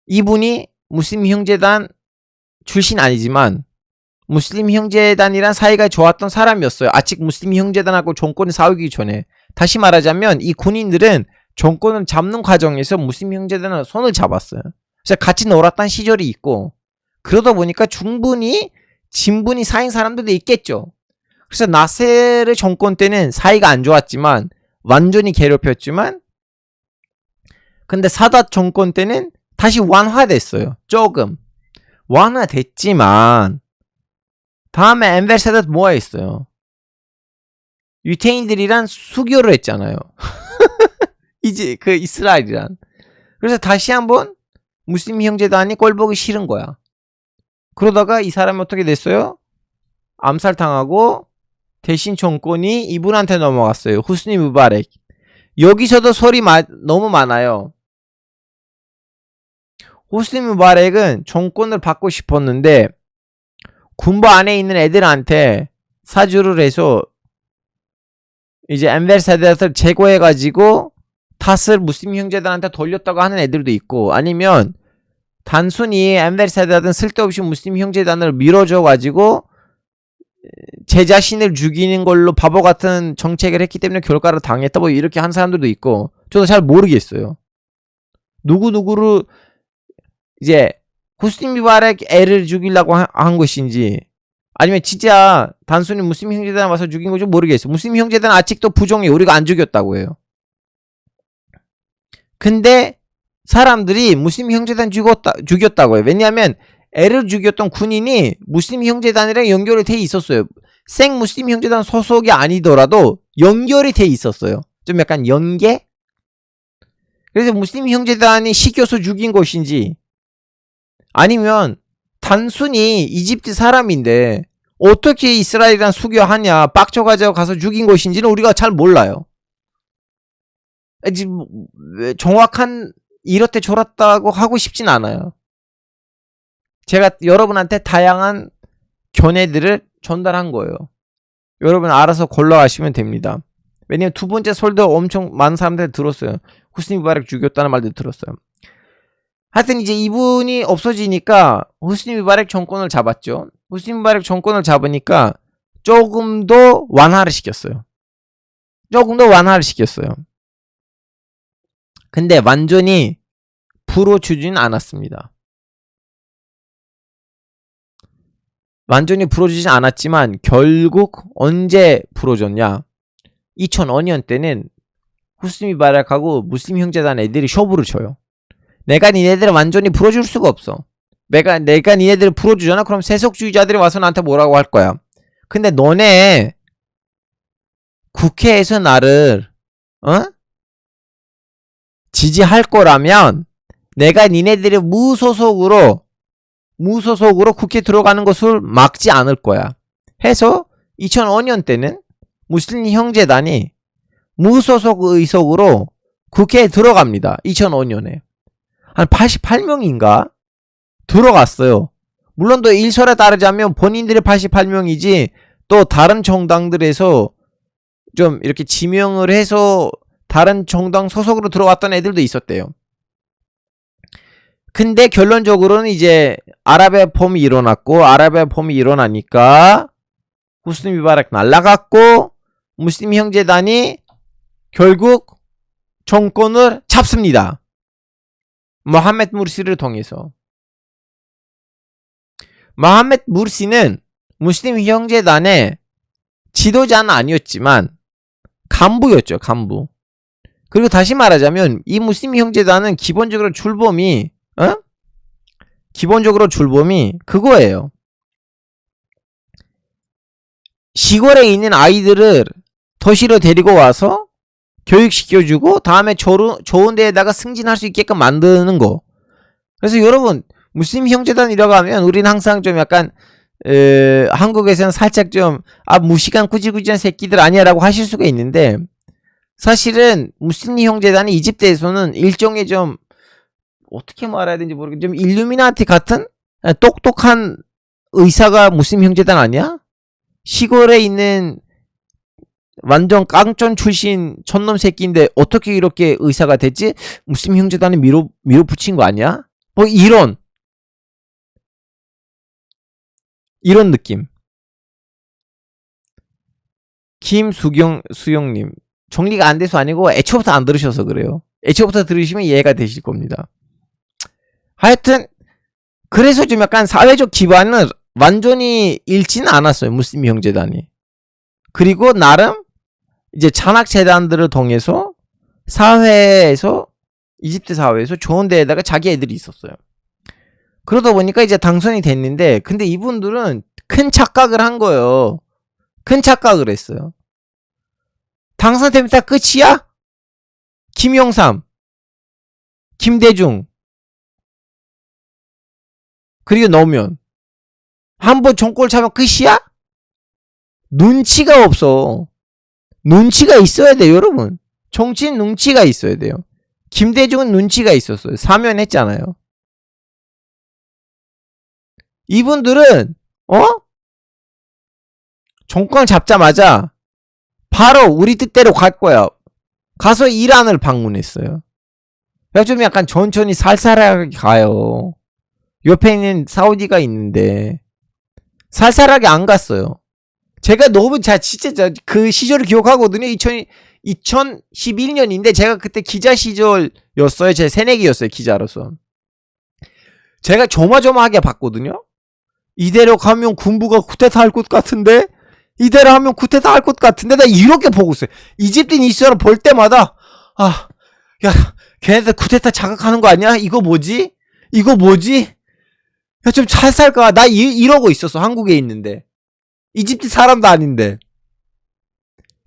이분이 무슬림 형제단 출신 아니지만 무슬림 형제단이란 사이가 좋았던 사람이었어요. 아직 무슬림 형제단하고 정권이 싸우기 전에. 다시 말하자면 이 군인들은 정권을 잡는 과정에서 무슬림 형제단을 손을 잡았어요. 그래서 같이 놀았던 시절이 있고 그러다 보니까 충분히 진분이 쌓인 사람들도 있겠죠. 그래서 나세르 정권 때는 사이가 안 좋았지만 완전히 괴롭혔지만 근데 사닷 정권 때는 다시 완화됐어요. 조금 완화됐지만 다음에 엔벨 사닷 뭐 했어요? 유태인들이란 수교를 했잖아요. 이제 그 이스라엘이란. 그래서 다시 한번 무슬림 형제단이 꼴보기 싫은 거야. 그러다가 이 사람이 어떻게 됐어요? 암살당하고 대신 정권이 이분한테 넘어갔어요. 후스니 무바렉. 여기서도 소리 너무 많아요. 후스니 무바렉은 정권을 받고 싶었는데 군부 안에 있는 애들한테 사주를 해서 이제 엔벨 사닷을 제거해가지고 탓을 무슬림 형제들한테 돌렸다고 하는 애들도 있고 아니면 단순히 엔벨 사닷은 쓸데없이 무슬림 형제단을 밀어줘가지고 제 자신을 죽이는 걸로 바보 같은 정책을 했기 때문에 결과를 당했다 뭐 이렇게 한 사람들도 있고 저도 잘 모르겠어요. 누구누구를 이제 후스니 무바렉 애를 죽이려고 한 것인지 아니면 진짜 단순히 무슬림 형제단 와서 죽인 건지 모르겠어요. 무슬림 형제단 아직도 부정해. 우리가 안 죽였다고 해요. 근데 사람들이 무슬림 형제단 죽였다고 해요. 왜냐하면 애를 죽였던 군인이 무슬림 형제단이랑 연결이 돼 있었어요. 생 무슬림 형제단 소속이 아니더라도 연결이 돼 있었어요. 좀 약간 연계? 그래서 무슬림 형제단이 시켜서 죽인 것인지 아니면 단순히 이집트 사람인데 어떻게 이스라엘이랑 수교하냐 빡쳐가지고 가서 죽인 것인지는 우리가 잘 몰라요. 정확한 이렇다 저렇다고 하고 싶진 않아요. 제가 여러분한테 다양한 견해들을 전달한 거예요. 여러분 알아서 골라가시면 됩니다. 왜냐면 두 번째 설도 엄청 많은 사람들이 들었어요. 후스니 무바렉 죽였다는 말도 들었어요. 하여튼 이제 이분이 없어지니까 후스니 무바렉 정권을 잡았죠. 후스니 무바렉 정권을 잡으니까 조금 더 완화를 시켰어요. 근데 완전히 풀어주진 않았습니다. 완전히 풀어주진 않았지만 결국 언제 풀어줬냐? 2005년 때는 후스니 무바렉하고 무슬림 형제단 애들이 쇼부를 쳐요. 내가 니네들을 완전히 풀어줄 수가 없어. 내가 니네들을 풀어주잖아? 그럼 세속주의자들이 와서 나한테 뭐라고 할 거야. 근데 너네 국회에서 나를 지지할 거라면 내가 니네들의 무소속으로 국회 들어가는 것을 막지 않을 거야. 해서 2005년 때는 무슬림 형제단이 무소속 의석으로 국회에 들어갑니다. 2005년에. 한 88명인가? 들어갔어요. 물론 또 일설에 따르자면 본인들이 88명이지 또 다른 정당들에서 좀 이렇게 지명을 해서 다른 정당 소속으로 들어왔던 애들도 있었대요. 근데 결론적으로는 이제 아랍의 봄이 일어났고, 아랍의 봄이 일어나니까 후스니 무바락 날라갔고, 무슬림 형제단이 결국 정권을 잡습니다. 모하메드 무르시를 통해서. 모하메드 무르시는 무슬림 형제단의 지도자는 아니었지만 간부였죠. 간부. 그리고 다시 말하자면 이 무슬림 형제단은 기본적으로 출범이 그거예요. 시골에 있는 아이들을 도시로 데리고 와서 교육시켜주고 다음에 좋은 데에다가 승진할 수 있게끔 만드는 거. 그래서 여러분 무슬림 형제단이라고 하면 우리는 항상 좀 약간 한국에서는 살짝 좀 무식한 구질구질한 새끼들 아니야 라고 하실 수가 있는데, 사실은 무슬림 형제단이 이집트에서는 일종의 좀 어떻게 말해야 되는지 모르겠는데 좀 일루미나티 같은 똑똑한 의사가 무슬림 형제단 아니야? 시골에 있는 완전 깡촌 출신 촌놈 새끼인데 어떻게 이렇게 의사가 됐지? 무슬림 형제단에 밀어붙인 거 아니야? 뭐 이런 느낌. 수영님 정리가 안 돼서 아니고 애초부터 안 들으셔서 그래요. 애초부터 들으시면 이해가 되실 겁니다. 하여튼 그래서 좀 약간 사회적 기반을 완전히 잃지는 않았어요, 무슬림 형제단이. 그리고 나름 이제 잔학재단들을 통해서 사회에서, 이집트 사회에서 좋은 데에다가 자기 애들이 있었어요. 그러다 보니까 이제 당선이 됐는데, 근데 이분들은 큰 착각을 한 거예요. 큰 착각을 했어요. 당선되면 다 끝이야? 김영삼, 김대중, 그리고 노무현 한번 정권을 잡으면 끝이야? 눈치가 없어. 눈치가 있어야 돼요, 여러분. 정치인 눈치가 있어야 돼요. 김대중은 눈치가 있었어요. 사면했잖아요. 이분들은 정권을 잡자마자 바로 우리 뜻대로 갈 거야. 가서 이란을 방문했어요. 좀 약간 천천히 살살하게 가요. 옆에 있는 사우디가 있는데 살살하게 안 갔어요. 제가 너무 진짜 그 시절을 기억하거든요. 2011년인데 제가 그때 기자 시절이었어요. 제 새내기였어요, 기자로서. 제가 조마조마하게 봤거든요. 이대로 가면 군부가 쿠데타 할 것 같은데, 이대로 하면 쿠데타 할 것 같은데, 나 이렇게 보고 있어요. 이집트인 이슈를 볼 때마다 야, 걔네들 쿠데타 자극하는 거 아니야? 이거 뭐지? 야, 좀 살살 가. 나 이러고 있었어, 한국에 있는데. 이집트 사람도 아닌데.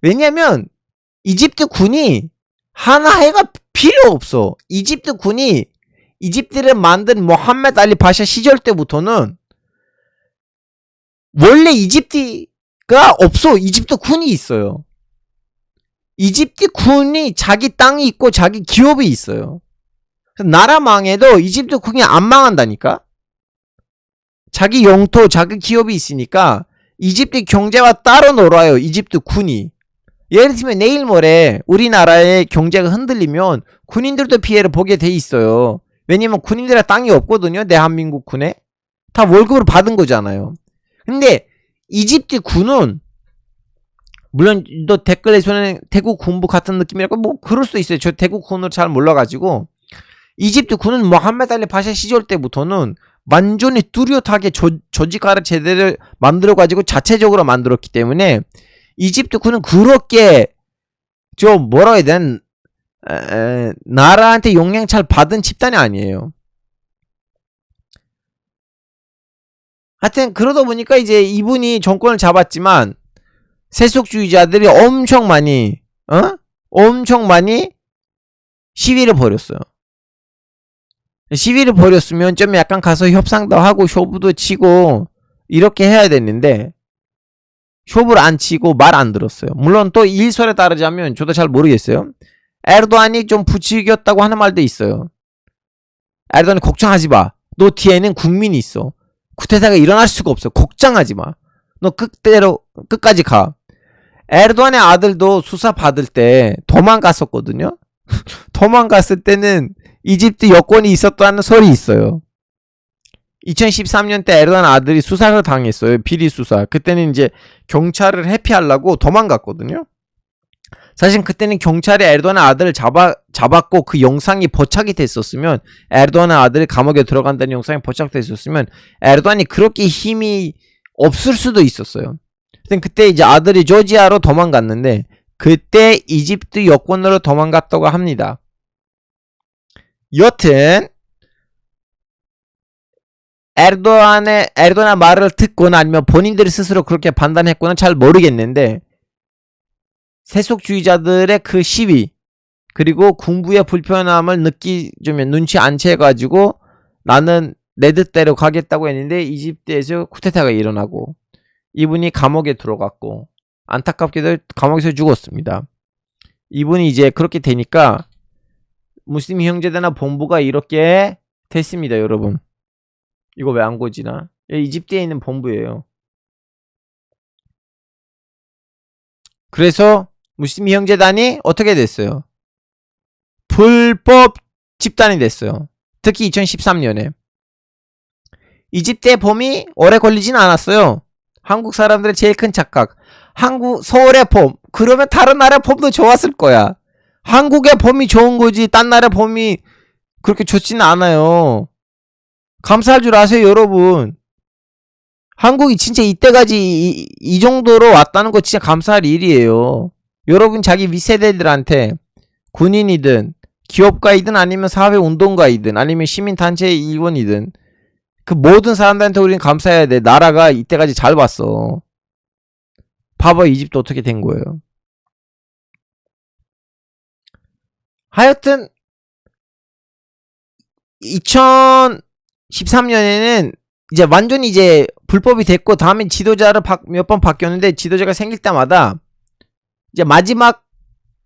왜냐면 이집트 군이 하나해가 필요 없어. 이집트 군이 이집트를 만든 모함메드 알리 파샤 시절 때부터는 원래 이집트가 없어. 이집트 군이 있어요. 이집트 군이 자기 땅이 있고 자기 기업이 있어요. 나라 망해도 이집트 군이 안 망한다니까. 자기 영토, 자기 기업이 있으니까 이집트 경제와 따로 놀아요. 이집트 군이. 예를 들면 내일 모레 우리나라의 경제가 흔들리면 군인들도 피해를 보게 돼 있어요. 왜냐면 군인들의 땅이 없거든요. 대한민국 군에. 다 월급을 받은 거잖아요. 근데 이집트 군은 물론 너 댓글에서는 대구 군부 같은 느낌이라고 뭐 그럴 수도 있어요. 저 대구 군을 잘 몰라가지고. 이집트 군은 모함메드 알리 파샤 시절 때부터는 완전히 뚜렷하게 조직화를 제대로 만들어가지고 자체적으로 만들었기 때문에 이집트 군은 그렇게 좀 뭐라 해야 되나 나라한테 영향 잘 받은 집단이 아니에요. 하여튼 그러다 보니까 이제 이분이 정권을 잡았지만 세속주의자들이 엄청 많이 시위를 벌였어요. 시위를 벌였으면 좀 약간 가서 협상도 하고 쇼부도 치고 이렇게 해야 됐는데 쇼부를 안 치고 말 안 들었어요. 물론 또 일설에 따르자면 저도 잘 모르겠어요. 에르도안이 좀 부추겼다고 하는 말도 있어요. 에르도안이 걱정하지 마. 너 뒤에는 국민이 있어. 쿠데타가 일어날 수가 없어. 걱정하지 마. 너 끝까지 가. 에르도안의 아들도 수사 받을 때 도망갔었거든요. 도망갔을 때는 이집트 여권이 있었다는 설이 있어요. 2013년 때 에르도안 아들이 수사를 당했어요. 비리 수사. 그때는 이제 경찰을 회피하려고 도망갔거든요. 사실 그때는 경찰이 에르도안의 아들을 잡았고 그 영상이 포착이 됐었으면, 에르도안의 아들이 감옥에 들어간다는 영상이 포착됐었으면 에르도안이 그렇게 힘이 없을 수도 있었어요. 그때 이제 아들이 조지아로 도망갔는데 그때 이집트 여권으로 도망갔다고 합니다. 여튼 에르도안의 말을 듣거나 아니면 본인들이 스스로 그렇게 판단했거나 잘 모르겠는데, 세속주의자들의 그 시위 그리고 군부의 불편함을 느끼면 눈치 안 채가지고 나는 내 뜻대로 가겠다고 했는데 이집트에서 쿠데타가 일어나고 이분이 감옥에 들어갔고 안타깝게도 감옥에서 죽었습니다. 이분이 이제 그렇게 되니까 무슬림 형제대나 본부가 이렇게 됐습니다. 여러분, 이거 왜 안 고지나? 이집트에 있는 본부예요. 그래서 무슬림 형제단이 어떻게 됐어요? 불법 집단이 됐어요. 특히 2013년에. 이집트의 봄이 오래 걸리진 않았어요. 한국 사람들의 제일 큰 착각. 서울의 봄. 그러면 다른 나라의 봄도 좋았을 거야. 한국의 봄이 좋은 거지 딴 나라의 봄이 그렇게 좋지는 않아요. 감사할 줄 아세요, 여러분. 한국이 진짜 이때까지 이 정도로 왔다는 거 진짜 감사할 일이에요. 여러분 자기 윗세대들한테 군인이든 기업가이든 아니면 사회운동가이든 아니면 시민단체 일원이든 그 모든 사람들한테 우리는 감사해야 돼. 나라가 이때까지 잘 왔어. 봐봐, 이집트 어떻게 된 거예요. 하여튼 2013년에는 이제 완전히 이제 불법이 됐고, 다음에 지도자를 몇 번 바뀌었는데 지도자가 생길 때마다 이제 마지막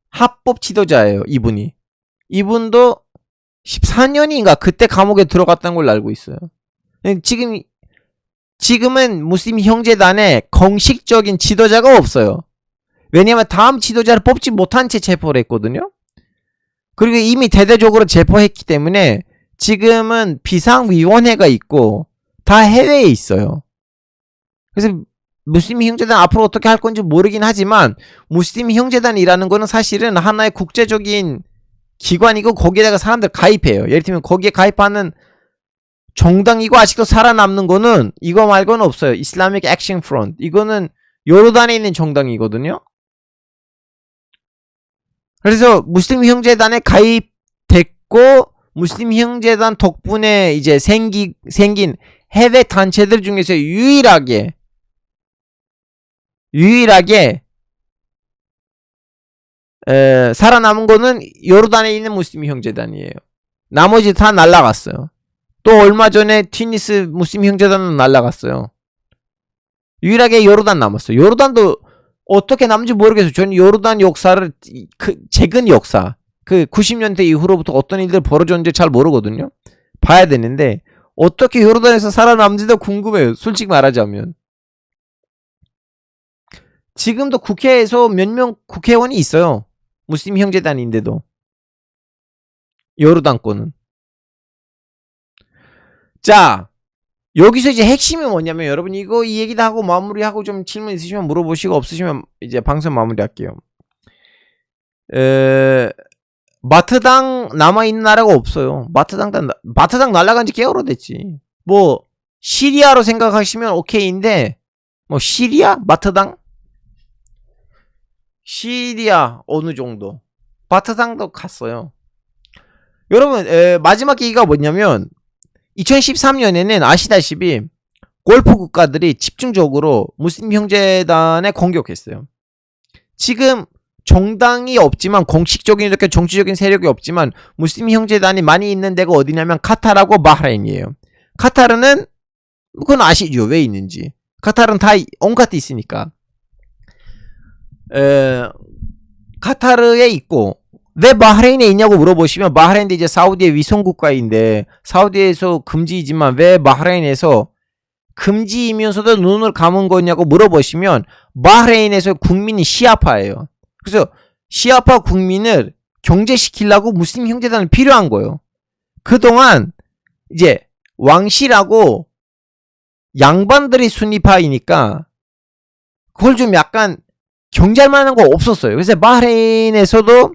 합법 지도자예요, 이분이. 이분도 14년인가 그때 감옥에 들어갔다는 걸로 알고 있어요. 지금은 무슬림 형제단에 공식적인 지도자가 없어요. 왜냐면 다음 지도자를 뽑지 못한 채 체포를 했거든요. 그리고 이미 대대적으로 체포했기 때문에 지금은 비상위원회가 있고 다 해외에 있어요. 그래서 무슬림 형제단 앞으로 어떻게 할 건지 모르긴 하지만, 무슬림 형제단이라는 거는 사실은 하나의 국제적인 기관이고 거기에다가 사람들 가입해요. 예를 들면 거기에 가입하는 정당이고 아직도 살아남는 거는 이거 말고는 없어요. 이슬라믹 액션 프론트. 이거는 요르단에 있는 정당이거든요. 그래서 무슬림 형제단에 가입됐고 무슬림 형제단 덕분에 이제 생긴 해외 단체들 중에서 유일하게 살아남은 거는 요르단에 있는 무슬림 형제단이에요. 나머지 다 날라갔어요. 또 얼마 전에 튀니스 무슬림 형제단은 날라갔어요. 유일하게 요르단 남았어요. 요르단도 어떻게 남는지 모르겠어요. 저는 요르단 역사를 최근 역사 90년대 이후로부터 어떤 일들 벌어졌는지 잘 모르거든요. 봐야 되는데 어떻게 요르단에서 살아남는지도 궁금해요. 솔직히 말하자면. 지금도 국회에서 몇 명 국회의원이 있어요. 무슬림 형제단인데도. 요르단권은. 자, 여기서 이제 핵심이 뭐냐면, 여러분 이거 이 얘기도 하고 마무리하고 좀 질문 있으시면 물어보시고, 없으시면 이제 방송 마무리할게요. 마트당 남아있는 나라가 없어요. 마트당 날아간 지 꽤 오래됐지. 뭐 시리아로 생각하시면 오케이인데, 뭐 시리아? 마트당? 시리아 어느 정도. 마트당도 갔어요. 여러분 마지막 얘기가 뭐냐면, 2013년에는 아시다시피 골프 국가들이 집중적으로 무슬림 형제단에 공격했어요. 지금 정당이 없지만, 공식적인 이렇게 정치적인 세력이 없지만 무슬림 형제단이 많이 있는 데가 어디냐면 카타르하고 바흐레인이에요. 카타르는 그건 아시죠, 왜 있는지. 카타르는 다 온갖 데 있으니까. 카타르에 있고, 왜 바흐레인에 있냐고 물어보시면, 바흐레인도 이제 사우디의 위성 국가인데 사우디에서 금지이지만 왜 바흐레인에서 금지이면서도 눈을 감은 거냐고 물어보시면 바흐레인에서 국민이 시아파예요. 그래서 시아파 국민을 경제시키려고 무슬림 형제단이 필요한 거예요. 그동안 이제 왕실하고 양반들이 순위파이니까 그걸 좀 약간 경제할 만한 거 없었어요. 그래서 바흐레인에서도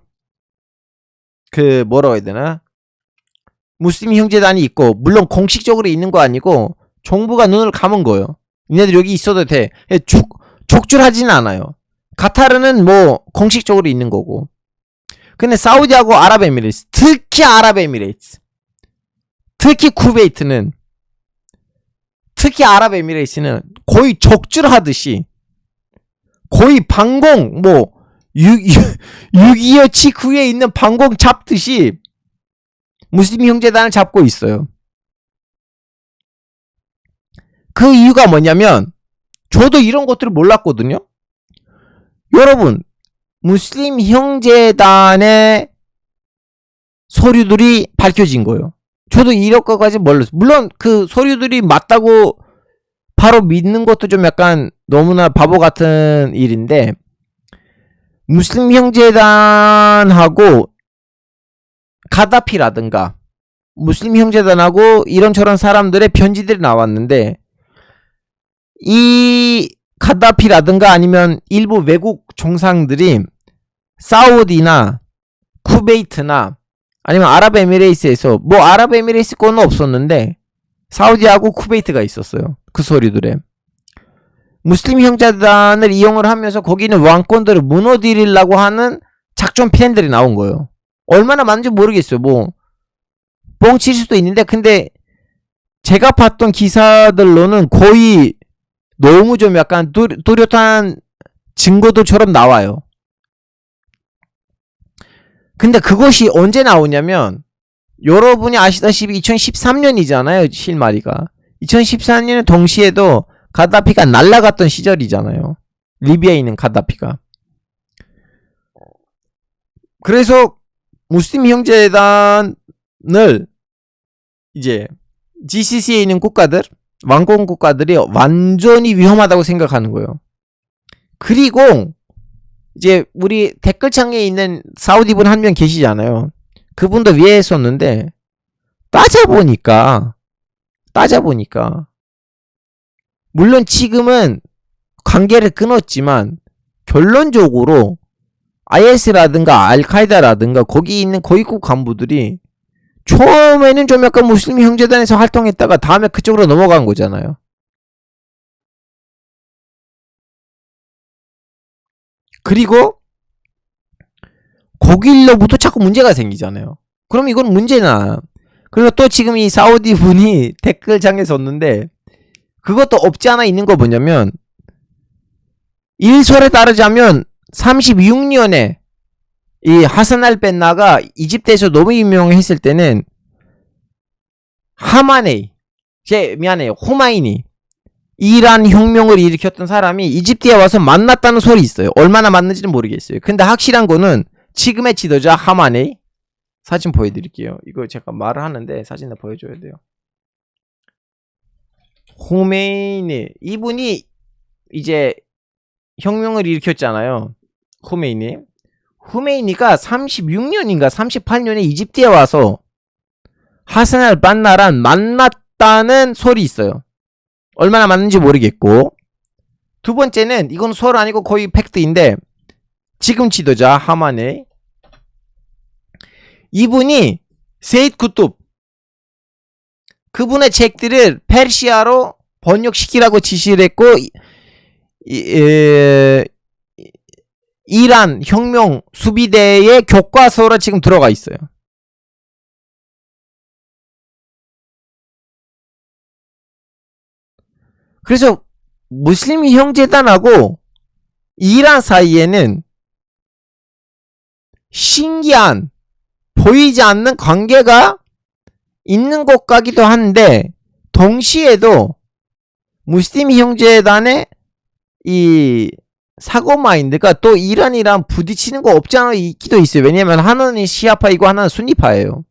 그 뭐라고 해야 되나, 무슬림 형제단이 있고, 물론 공식적으로 있는 거 아니고 정부가 눈을 감은 거예요. 니네들 여기 있어도 돼. 족줄하지는 않아요. 카타르는 뭐 공식적으로 있는 거고. 근데 사우디하고 아랍에미레이트, 특히 아랍에미레이트, 특히 쿠베이트는, 특히 아랍에미레이트는 거의 적줄하듯이, 거의 방공, 뭐 6.25 직후에 있는 방공 잡듯이 무슬림 형제단을 잡고 있어요. 그 이유가 뭐냐면, 저도 이런 것들을 몰랐거든요. 여러분, 무슬림 형제단의 서류들이 밝혀진 거예요. 저도 이런 것까지 몰랐어요. 물론 그 서류들이 맞다고 바로 믿는 것도 좀 약간 너무나 바보 같은 일인데, 무슬림 형제단하고 가다피라든가 무슬림 형제단하고 이런저런 사람들의 편지들이 나왔는데, 이 가다피라든가 아니면 일부 외국 정상들이 사우디나 쿠베이트나 아니면 아랍에미레이트에서, 뭐 아랍에미레이트 거는 없었는데 사우디하고 쿠베이트가 있었어요. 그 서류들에 무슬림 형제단을 이용을 하면서 거기는 왕권들을 무너뜨리려고 하는 작전 플랜들이 나온 거예요. 얼마나 많은지 모르겠어요. 뭐 뻥칠 수도 있는데, 근데 제가 봤던 기사들로는 거의 너무 좀 약간 뚜렷한 증거들처럼 나와요. 근데 그것이 언제 나오냐면, 여러분이 아시다시피 2013년이잖아요. 실마리가 2014년에 동시에도 가다피가 날아갔던 시절이잖아요. 리비아에 있는 가다피가. 그래서 무슬림 형제단을 이제 GCC에 있는 국가들, 왕권 국가들이 완전히 위험하다고 생각하는 거예요. 그리고 이제 우리 댓글창에 있는 사우디분 한 명 계시잖아요. 그분도 위에 했었는데, 따져보니까 물론 지금은 관계를 끊었지만 결론적으로 IS라든가 알카이다라든가 거기 있는 고위급 간부들이 처음에는 좀 약간 무슬림 형제단에서 활동했다가 다음에 그쪽으로 넘어간 거잖아요. 그리고 거길로부터 자꾸 문제가 생기잖아요. 그럼 이건 문제나. 그리고 또 지금 이 사우디 분이 댓글창에 썼는데, 그것도 없지 않아 있는 거 뭐냐면, 일설에 따르자면 36년에 이 하산 알 벤나가 이집트에서 너무 유명했을 때는 하마네이, 미안해요, 호마이니, 이란 혁명을 일으켰던 사람이 이집트에 와서 만났다는 소리 있어요. 얼마나 맞는지는 모르겠어요. 근데 확실한 거는 지금의 지도자 하마네이, 사진 보여드릴게요. 이거 제가 말을 하는데 사진을 보여줘야 돼요. 호메이니, 이분이 이제 혁명을 일으켰잖아요. 후메이니가 36년인가 38년에 이집트에 와서 하산 알 벤나랑 만났다는 소리 있어요. 얼마나 맞는지 모르겠고, 두 번째는 이건 소리 아니고 거의 팩트인데, 지금 지도자 하마네, 이분이 세이드 쿠뚜브, 그분의 책들을 페르시아로 번역시키라고 지시를 했고, 이란 혁명 수비대의 교과서로 지금 들어가 있어요. 그래서 무슬림 형제단하고 이란 사이에는 신기한, 보이지 않는 관계가 있는 것 같기도 한데, 동시에도 무슬림 형제단의 이 사고 마인드가 또 이란이랑 부딪히는 거 없지 않아 있기도 있어요. 왜냐면 하나는 시아파이고 하나는 순니파예요.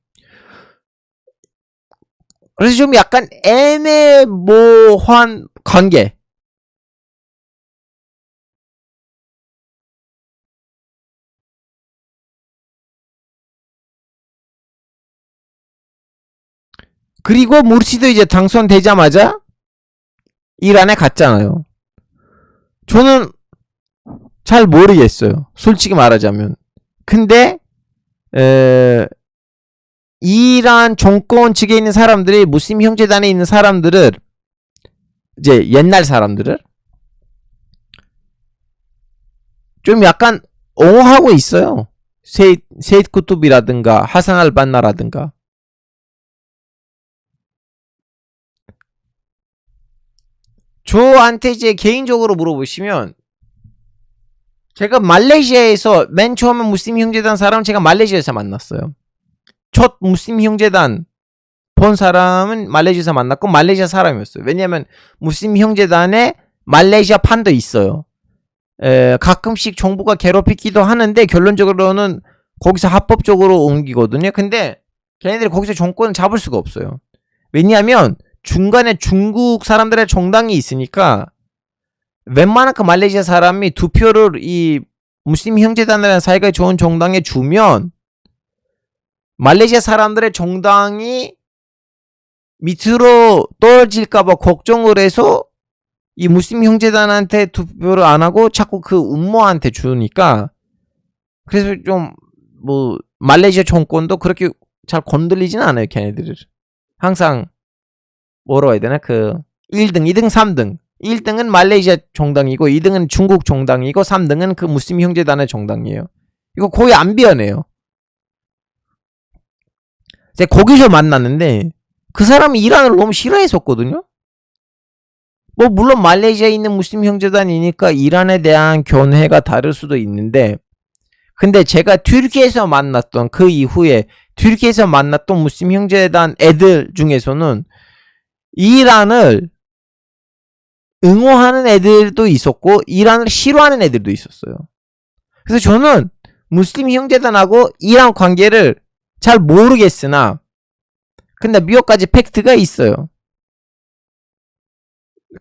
그래서 좀 약간 애매모호한 관계. 그리고 무르시도 이제 당선되자마자 이란에 갔잖아요. 저는 잘 모르겠어요. 솔직히 말하자면. 근데 이란 정권 측에 있는 사람들이 무슬림 형제단에 있는 사람들을 이제 옛날 사람들을 좀 약간 옹호하고 있어요. 세이드 쿠투비라든가 하산 알 반나라든가. 저한테 이제 개인적으로 물어보시면 제가 말레이시아에서 맨 처음에 무슬림 형제단 사람 제가 말레이시아에서 만났어요. 첫 무슬림 형제단 본 사람은 말레이시아에서 만났고 말레이시아 사람이었어요. 왜냐하면 무슬림 형제단에 말레이시아 판도 있어요. 가끔씩 정부가 괴롭히기도 하는데 결론적으로는 거기서 합법적으로 옮기거든요. 근데 걔네들이 거기서 정권을 잡을 수가 없어요. 왜냐하면 중간에 중국 사람들의 정당이 있으니까 웬만한 그 말레이시아 사람이 두 표를 이 무슬림 형제단이라는 사이가 좋은 정당에 주면 말레이시아 사람들의 정당이 밑으로 떨어질까봐 걱정을 해서 이 무슬림 형제단한테 투표를 안 하고 자꾸 그 음모한테 주니까 그래서 좀 뭐 말레이시아 정권도 그렇게 잘 건들리진 않아요. 걔네들을 항상 뭐라고 해야 되나 그 1등, 2등, 3등 1등은 말레이시아 정당이고 2등은 중국 정당이고 3등은 그 무슬림 형제단의 정당이에요. 이거 거의 안 변해요. 제가 거기서 만났는데 그 사람이 이란을 너무 싫어했었거든요. 뭐 물론 말레이시아에 있는 무슬림 형제단이니까 이란에 대한 견해가 다를 수도 있는데 근데 제가 튀르키예에서 만났던 그 이후에 튀르키예에서 만났던 무슬림 형제단 애들 중에서는 이란을 응원하는 애들도 있었고 이란을 싫어하는 애들도 있었어요. 그래서 저는 무슬림 형제단하고 이란 관계를 잘 모르겠으나 근데 몇 가지 팩트가 있어요.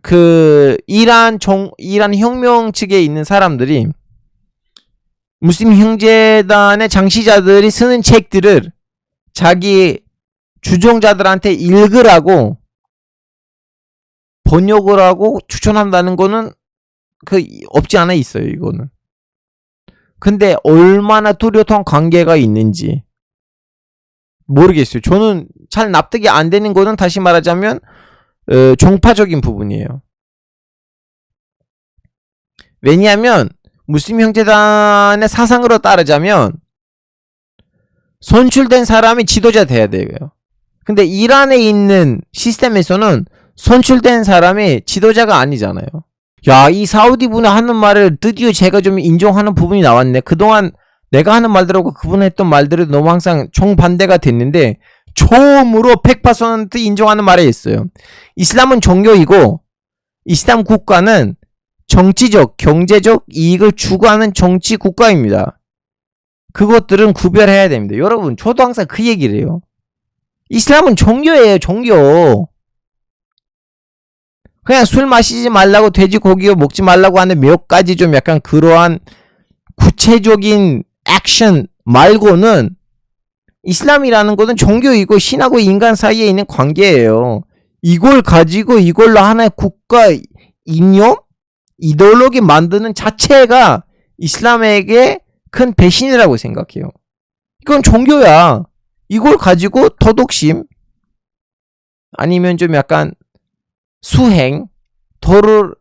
그 이란 혁명 측에 있는 사람들이 무슬림 형제단의 장시자들이 쓰는 책들을 자기 주종자들한테 읽으라고 번역을 하고 추천한다는 거는 그 없지 않아 있어요. 이거는. 근데 얼마나 뚜렷한 관계가 있는지 모르겠어요. 저는 잘 납득이 안 되는 거는 다시 말하자면 종파적인 부분이에요. 왜냐하면 무슬림 형제단의 사상으로 따르자면 선출된 사람이 지도자 돼야 돼요. 근데 이란에 있는 시스템에서는 선출된 사람이 지도자가 아니잖아요. 야, 이 사우디 분이 하는 말을 드디어 제가 좀 인정하는 부분이 나왔네. 그동안 내가 하는 말들하고 그분 했던 말들이 너무 항상 정반대가 됐는데 처음으로 100% 인정하는 말이 있어요. 이슬람은 종교이고 이슬람 국가는 정치적, 경제적 이익을 추구하는 정치 국가입니다. 그것들은 구별해야 됩니다. 여러분, 저도 항상 그 얘기를 해요. 이슬람은 종교예요, 종교. 그냥 술 마시지 말라고 돼지고기 먹지 말라고 하는 몇 가지 좀 약간 그러한 구체적인 액션 말고는 이슬람이라는 것은 종교이고 신하고 인간 사이에 있는 관계예요. 이걸 가지고 이걸로 하나의 국가 이념? 이데올로기 만드는 자체가 이슬람에게 큰 배신이라고 생각해요. 이건 종교야. 이걸 가지고 도덕심 아니면 좀 약간 수행, 도를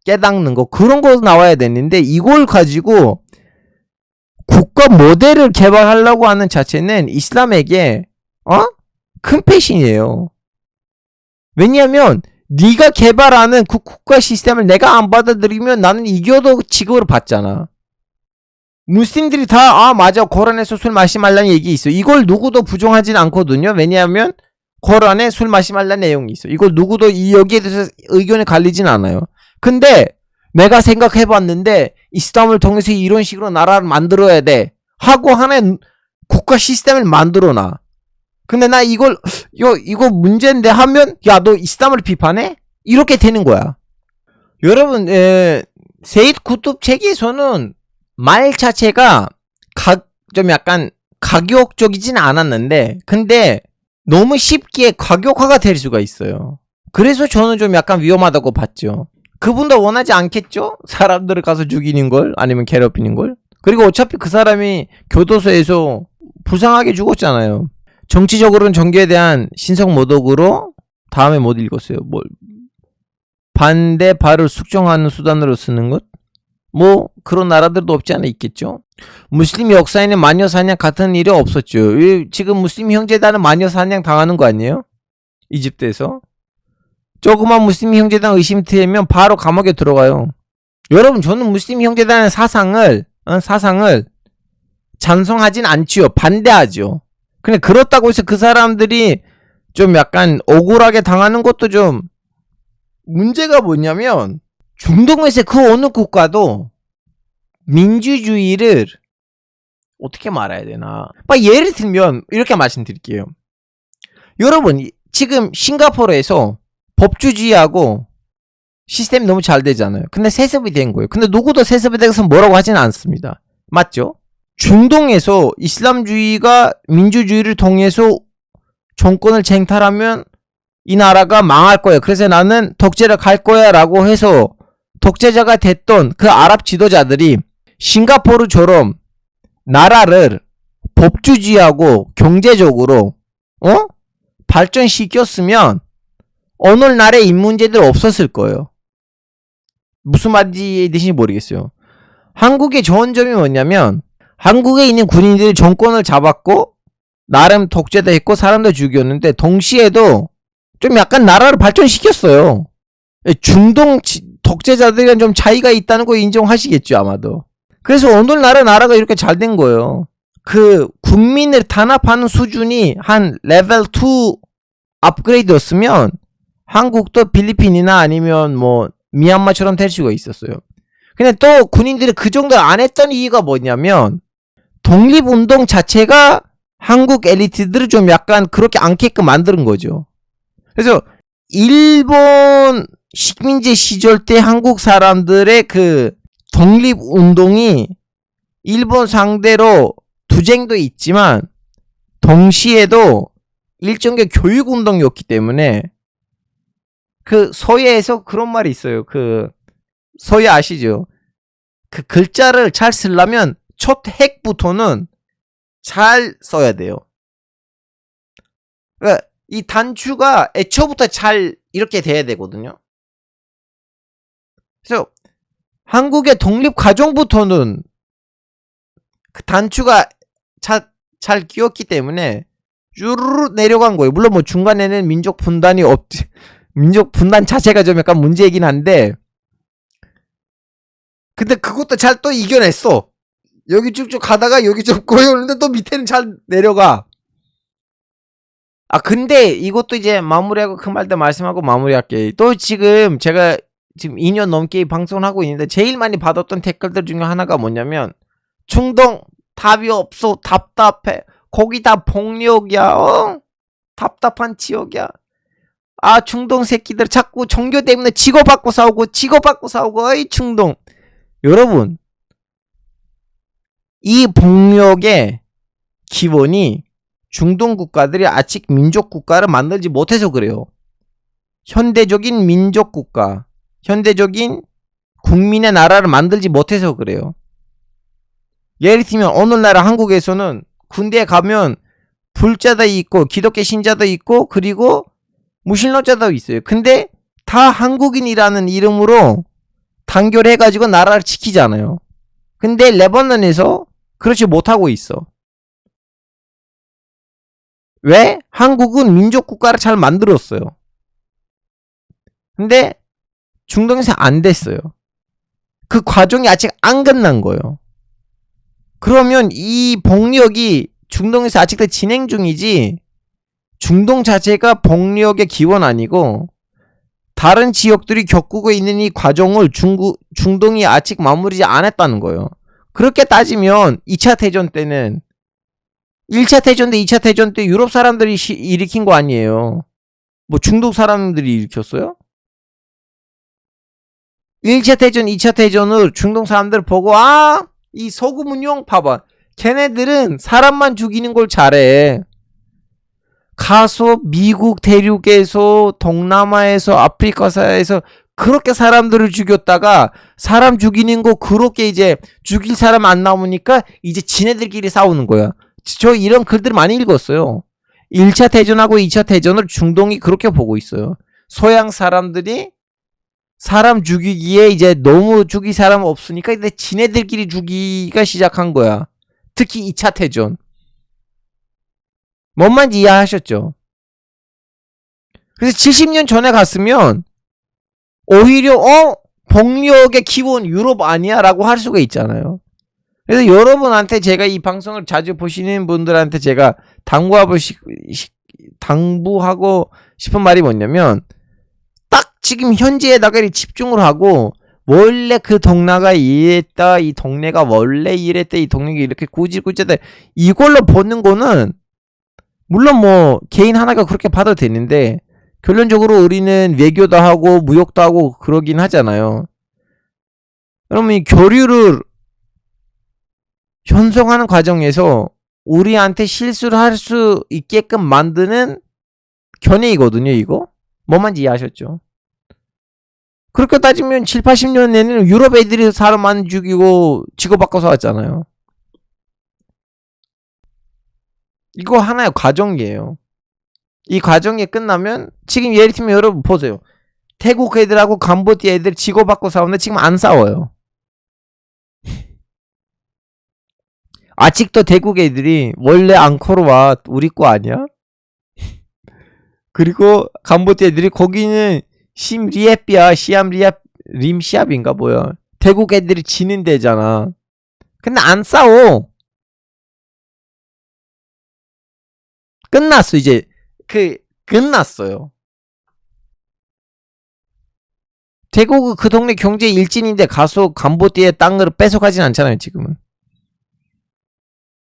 깨닫는 거 그런 거 나와야 되는데 이걸 가지고 국가 모델을 개발하려고 하는 자체는 이슬람에게 큰 배신이에요. 왜냐하면 네가 개발하는 그 국가 시스템을 내가 안 받아들이면 나는 이겨도 지급을 받잖아. 무슬림들이 다 맞아 코란에서 술 마시지 말라는 얘기 있어. 이걸 누구도 부정하진 않거든요. 왜냐하면 코란에 술 마시지 말라는 내용이 있어. 이걸 누구도 여기에 대해서 의견이 갈리진 않아요. 근데 내가 생각해봤는데 이슬람을 통해서 이런 식으로 나라를 만들어야 돼 하고 하나의 국가 시스템을 만들어놔. 근데 나 이거 문제인데 하면, 야, 너 이슬람을 비판해? 이렇게 되는 거야. 여러분, 세이드 쿠투브 책에서는 말 자체가 좀 약간 가격적이진 않았는데, 근데 너무 쉽게 과격화가 될 수가 있어요. 그래서 저는 좀 약간 위험하다고 봤죠. 그분도 원하지 않겠죠? 사람들을 가서 죽이는 걸, 아니면 괴롭히는 걸. 그리고 어차피 그 사람이 교도소에서 불쌍하게 죽었잖아요. 정치적으로는 종교에 대한 신성 모독으로, 다음에 못 읽었어요. 반대 발을 숙종하는 수단으로 쓰는 것? 뭐 그런 나라들도 없지 않아 있겠죠. 무슬림 역사에는 마녀 사냥 같은 일이 없었죠. 지금 무슬림 형제단은 마녀 사냥 당하는 거 아니에요? 이집트에서 조그만 무슬림 형제단 의심되면 바로 감옥에 들어가요. 여러분, 저는 무슬림 형제단의 사상을 찬성하진 않지요. 반대하죠. 근데 그렇다고 해서 그 사람들이 좀 약간 억울하게 당하는 것도 좀 문제가 뭐냐면, 중동에서 그 어느 국가도 민주주의를 어떻게 말해야 되나, 예를 들면 이렇게 말씀드릴게요. 여러분, 지금 싱가포르에서 법주주의하고 시스템이 너무 잘 되잖아요. 근데 세습이 된 거예요. 근데 누구도 세습에 대해서 뭐라고 하지는 않습니다. 맞죠? 중동에서 이슬람주의가 민주주의를 통해서 정권을 쟁탈하면 이 나라가 망할 거야. 그래서 나는 독재를 갈 거야 라고 해서 독재자가 됐던 그 아랍 지도자들이 싱가포르처럼 나라를 법주주의하고 경제적으로 발전시켰으면 오늘날에 이 문제들 없었을 거예요. 무슨 말인지 모르겠어요. 한국의 좋은 점이 뭐냐면, 한국에 있는 군인들이 정권을 잡았고 나름 독재도 했고 사람도 죽였는데, 동시에도 좀 약간 나라를 발전시켰어요. 중동 독재자들이랑 좀 차이가 있다는 거 인정하시겠죠, 아마도. 그래서 오늘날의 나라가 이렇게 잘 된 거예요. 그 국민을 탄압하는 수준이 한 레벨 2 업그레이드였으면 한국도 필리핀이나 아니면 뭐 미얀마처럼 될 수가 있었어요. 근데 또 군인들이 그 정도 안 했던 이유가 뭐냐면, 독립운동 자체가 한국 엘리트들을 좀 약간 그렇게 않게끔 만드는 거죠. 그래서 일본 식민지 시절 때 한국 사람들의 그 독립운동이 일본 상대로 투쟁도 있지만 동시에도 일종의 교육운동이었기 때문에, 그 서예에서 그런 말이 있어요. 그 서예 아시죠? 그 글자를 잘 쓰려면 첫 핵부터는 잘 써야 돼요. 그러니까 이 단추가 애초부터 잘 이렇게 돼야 되거든요. 그래서 한국의 독립 과정부터는 그 단추가 잘 끼었기 때문에 쭈르르 내려간 거예요. 물론 뭐 중간에는 민족 분단 자체가 좀 약간 문제이긴 한데, 근데 그것도 잘 또 이겨냈어. 여기 쭉쭉 가다가 여기 좀 꼬여오는데 또 밑에는 잘 내려가. 근데 이것도 이제 마무리하고 그 말도 말씀하고 마무리할게요. 또 지금 제가 지금 2년 넘게 방송을 하고 있는데 제일 많이 받았던 댓글들 중에 하나가 뭐냐면, 중동 답이 없어, 답답해, 거기 다 폭력이야, 답답한 지역이야, 중동 새끼들 자꾸 종교 때문에 치고받고 싸우고 어이 중동. 여러분, 이 폭력의 기본이 중동 국가들이 아직 민족 국가를 만들지 못해서 그래요. 현대적인 민족 국가, 현대적인 국민의 나라를 만들지 못해서 그래요. 예를 들면 오늘날 한국에서는 군대에 가면 불자도 있고 기독교 신자도 있고 그리고 무신론자도 있어요. 근데 다 한국인이라는 이름으로 단결해가지고 나라를 지키잖아요. 근데 레바논에서 그렇지 못하고 있어. 왜? 한국은 민족 국가를 잘 만들었어요. 근데 중동에서 안 됐어요. 그 과정이 아직 안 끝난 거예요. 그러면 이 폭력이 중동에서 아직도 진행 중이지, 중동 자체가 폭력의 기원 아니고 다른 지역들이 겪고 있는 이 과정을 중동이 아직 마무리지 않았다는 거예요. 그렇게 따지면 2차 대전 때는 1차 대전 때 2차 대전 때 유럽 사람들이 일으킨 거 아니에요. 뭐 중동 사람들이 일으켰어요? 1차 대전, 2차 대전을 중동 사람들 보고 이 서구 문명 봐봐. 걔네들은 사람만 죽이는 걸 잘해. 가서 미국 대륙에서 동남아에서 아프리카사에서 그렇게 사람들을 죽였다가 사람 죽이는 거 그렇게 이제 죽일 사람 안 나오니까 이제 지네들끼리 싸우는 거야. 저 이런 글들 많이 읽었어요. 1차 대전하고 2차 대전을 중동이 그렇게 보고 있어요. 서양 사람들이 사람 죽이기에 이제 너무 죽일 사람 없으니까 이제 지네들끼리 죽이기가 시작한 거야. 특히 2차 대전. 뭔 말인지 이해하셨죠? 그래서 70년 전에 갔으면 오히려 폭력의 기원 유럽 아니야? 라고 할 수가 있잖아요. 그래서 여러분한테 제가 이 방송을 자주 보시는 분들한테 제가 당부하고 싶은 말이 뭐냐면 딱 지금 현재에다가 집중을 하고 원래 그 동네가 이랬다, 이 동네가 원래 이랬다, 이 동네가 이렇게 구질구질다 이걸로 보는 거는 물론 뭐 개인 하나가 그렇게 봐도 되는데 결론적으로 우리는 외교도 하고 무역도 하고 그러긴 하잖아요. 그러면 이 교류를 형성하는 과정에서 우리한테 실수를 할 수 있게끔 만드는 견해이거든요, 이거. 뭔 말인지 이해하셨죠? 그렇게 따지면 7, 80년에는 유럽 애들이 사람 안 죽이고 치고받고서 왔잖아요. 이거 하나의 과정이에요. 이 과정이 끝나면 지금 예를 들면 여러분 보세요. 태국 애들하고 캄보디아 애들 치고받고 싸우는데 지금 안 싸워요. 아직도 태국 애들이 원래 앙코르와 우리 거 아니야? 그리고 캄보디아 애들이 거기는 심리앱이야. 림시압인가 뭐야. 태국 애들이 지는 데잖아. 근데 안 싸워. 끝났어 이제. 끝났어요. 태국은 그 동네 경제 일진인데 가서 캄보디아 땅을 뺏어가진 않잖아요 지금은.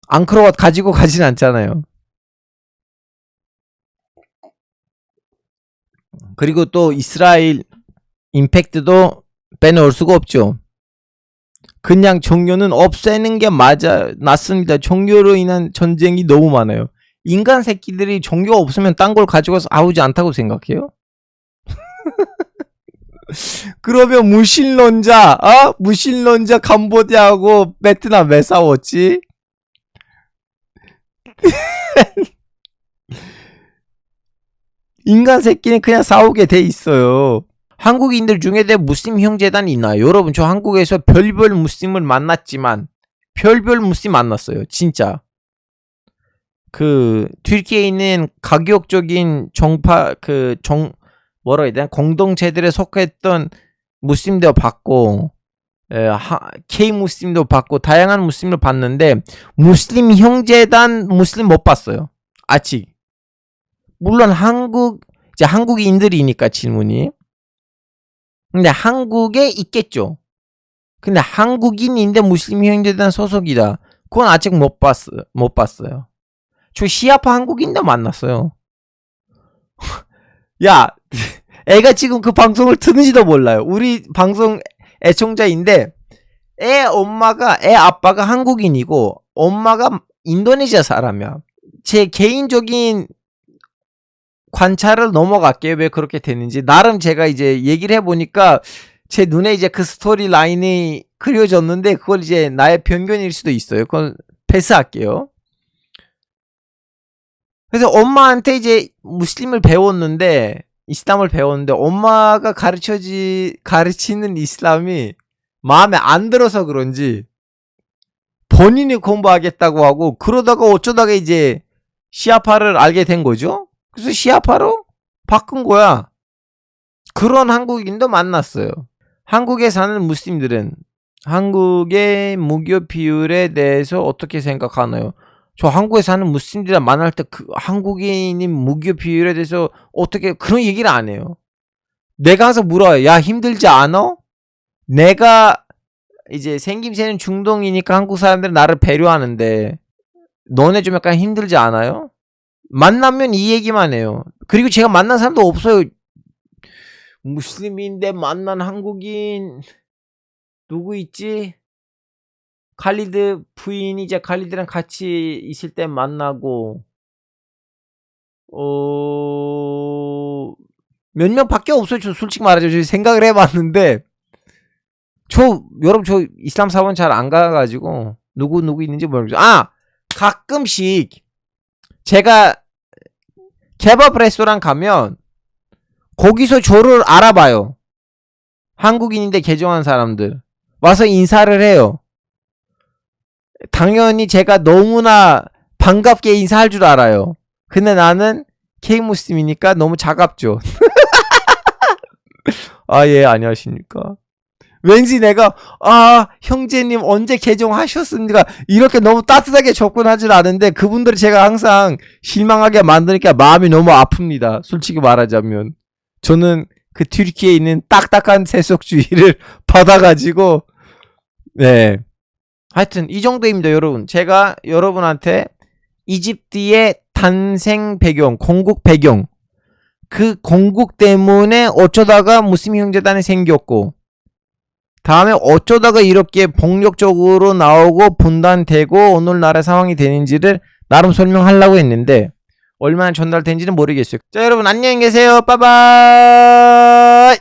앙코르왓 가지고 가진 않잖아요. 그리고 또 이스라엘 임팩트도 빼놓을 수가 없죠. 그냥 종교는 없애는 게 맞습니다. 종교로 인한 전쟁이 너무 많아요. 인간 새끼들이 종교가 없으면 딴 걸 가지고 싸우지 않다고 생각해요? 그러면 무신론자 캄보디아하고 베트남 왜 싸웠지? 인간 새끼는 그냥 싸우게 돼 있어요. 한국인들 중에도 무슬림 형제단이 있나요? 여러분 저 한국에서 별별 무슬림을 만났지만 별별 무슬림 만났어요. 진짜. 그 튀르키예에 있는 가격적인 뭐라 해야 되나 공동체들에 속했던 무슬림도 봤고 K 무슬림도 봤고 다양한 무슬림을 봤는데 무슬림 형제단 무슬림 못 봤어요. 아직. 물론 한국인들이니까 질문이. 근데 한국에 있겠죠. 근데 한국인인데 무슬림 형제단 소속이다. 그건 아직 못 봤어요. 저 시아파 한국인도 만났어요. 야, 애가 지금 그 방송을 듣는지도 몰라요. 우리 방송 애청자인데 애 아빠가 한국인이고 엄마가 인도네시아 사람이야. 제 개인적인 관찰을 넘어갈게요. 왜 그렇게 됐는지. 나름 제가 이제 얘기를 해보니까 제 눈에 이제 그 스토리 라인이 그려졌는데 그걸 이제 나의 편견일 수도 있어요. 그건 패스할게요. 그래서 엄마한테 이제 무슬림을 배웠는데 이슬람을 배웠는데 엄마가 가르치는 이슬람이 마음에 안 들어서 그런지 본인이 공부하겠다고 하고 그러다가 어쩌다가 이제 시아파를 알게 된 거죠. 그래서 시아파로 바꾼 거야. 그런 한국인도 만났어요. 한국에 사는 무슬림들은 한국의 무교 비율에 대해서 어떻게 생각하나요? 저 한국에 사는 무슬림들이랑 만날 때 그 한국인인 무교 비율에 대해서 어떻게 그런 얘기를 안 해요. 내가 가서 물어요. 야 힘들지 않아? 내가 이제 생김새는 중동이니까 한국 사람들은 나를 배려하는데 너네 좀 약간 힘들지 않아요? 만나면 이 얘기만 해요. 그리고 제가 만난 사람도 없어요. 무슬림인데 만난 한국인 누구 있지? 칼리드 부인 이제 칼리드랑 같이 있을 때 만나고 몇 명밖에 없어요. 저 솔직히 말하죠. 저 생각을 해봤는데 여러분 저 이슬람 사원 잘 안 가가지고 누구 있는지 모르겠어요. 가끔씩 제가 케밥 레스토랑 가면 거기서 저를 알아봐요. 한국인인데 개종한 사람들 와서 인사를 해요. 당연히 제가 너무나 반갑게 인사할 줄 알아요. 근데 나는 K무슬림이니까 너무 차갑죠. 예, 안녕하십니까. 왠지 내가 형제님 언제 개종하셨습니까? 이렇게 너무 따뜻하게 접근하진 않은데 그분들을 제가 항상 실망하게 만드니까 마음이 너무 아픕니다. 솔직히 말하자면 저는 그 튀르키예에 있는 딱딱한 세속주의를 받아가지고 네. 하여튼 이 정도입니다, 여러분. 제가 여러분한테 이집트의 탄생 배경, 건국 배경, 그 건국 때문에 어쩌다가 무슬림 형제단이 생겼고 다음에 어쩌다가 이렇게 폭력적으로 나오고 분단되고 오늘날의 상황이 되는지를 나름 설명하려고 했는데 얼마나 전달된지는 모르겠어요. 자, 여러분 안녕히 계세요. 빠바이.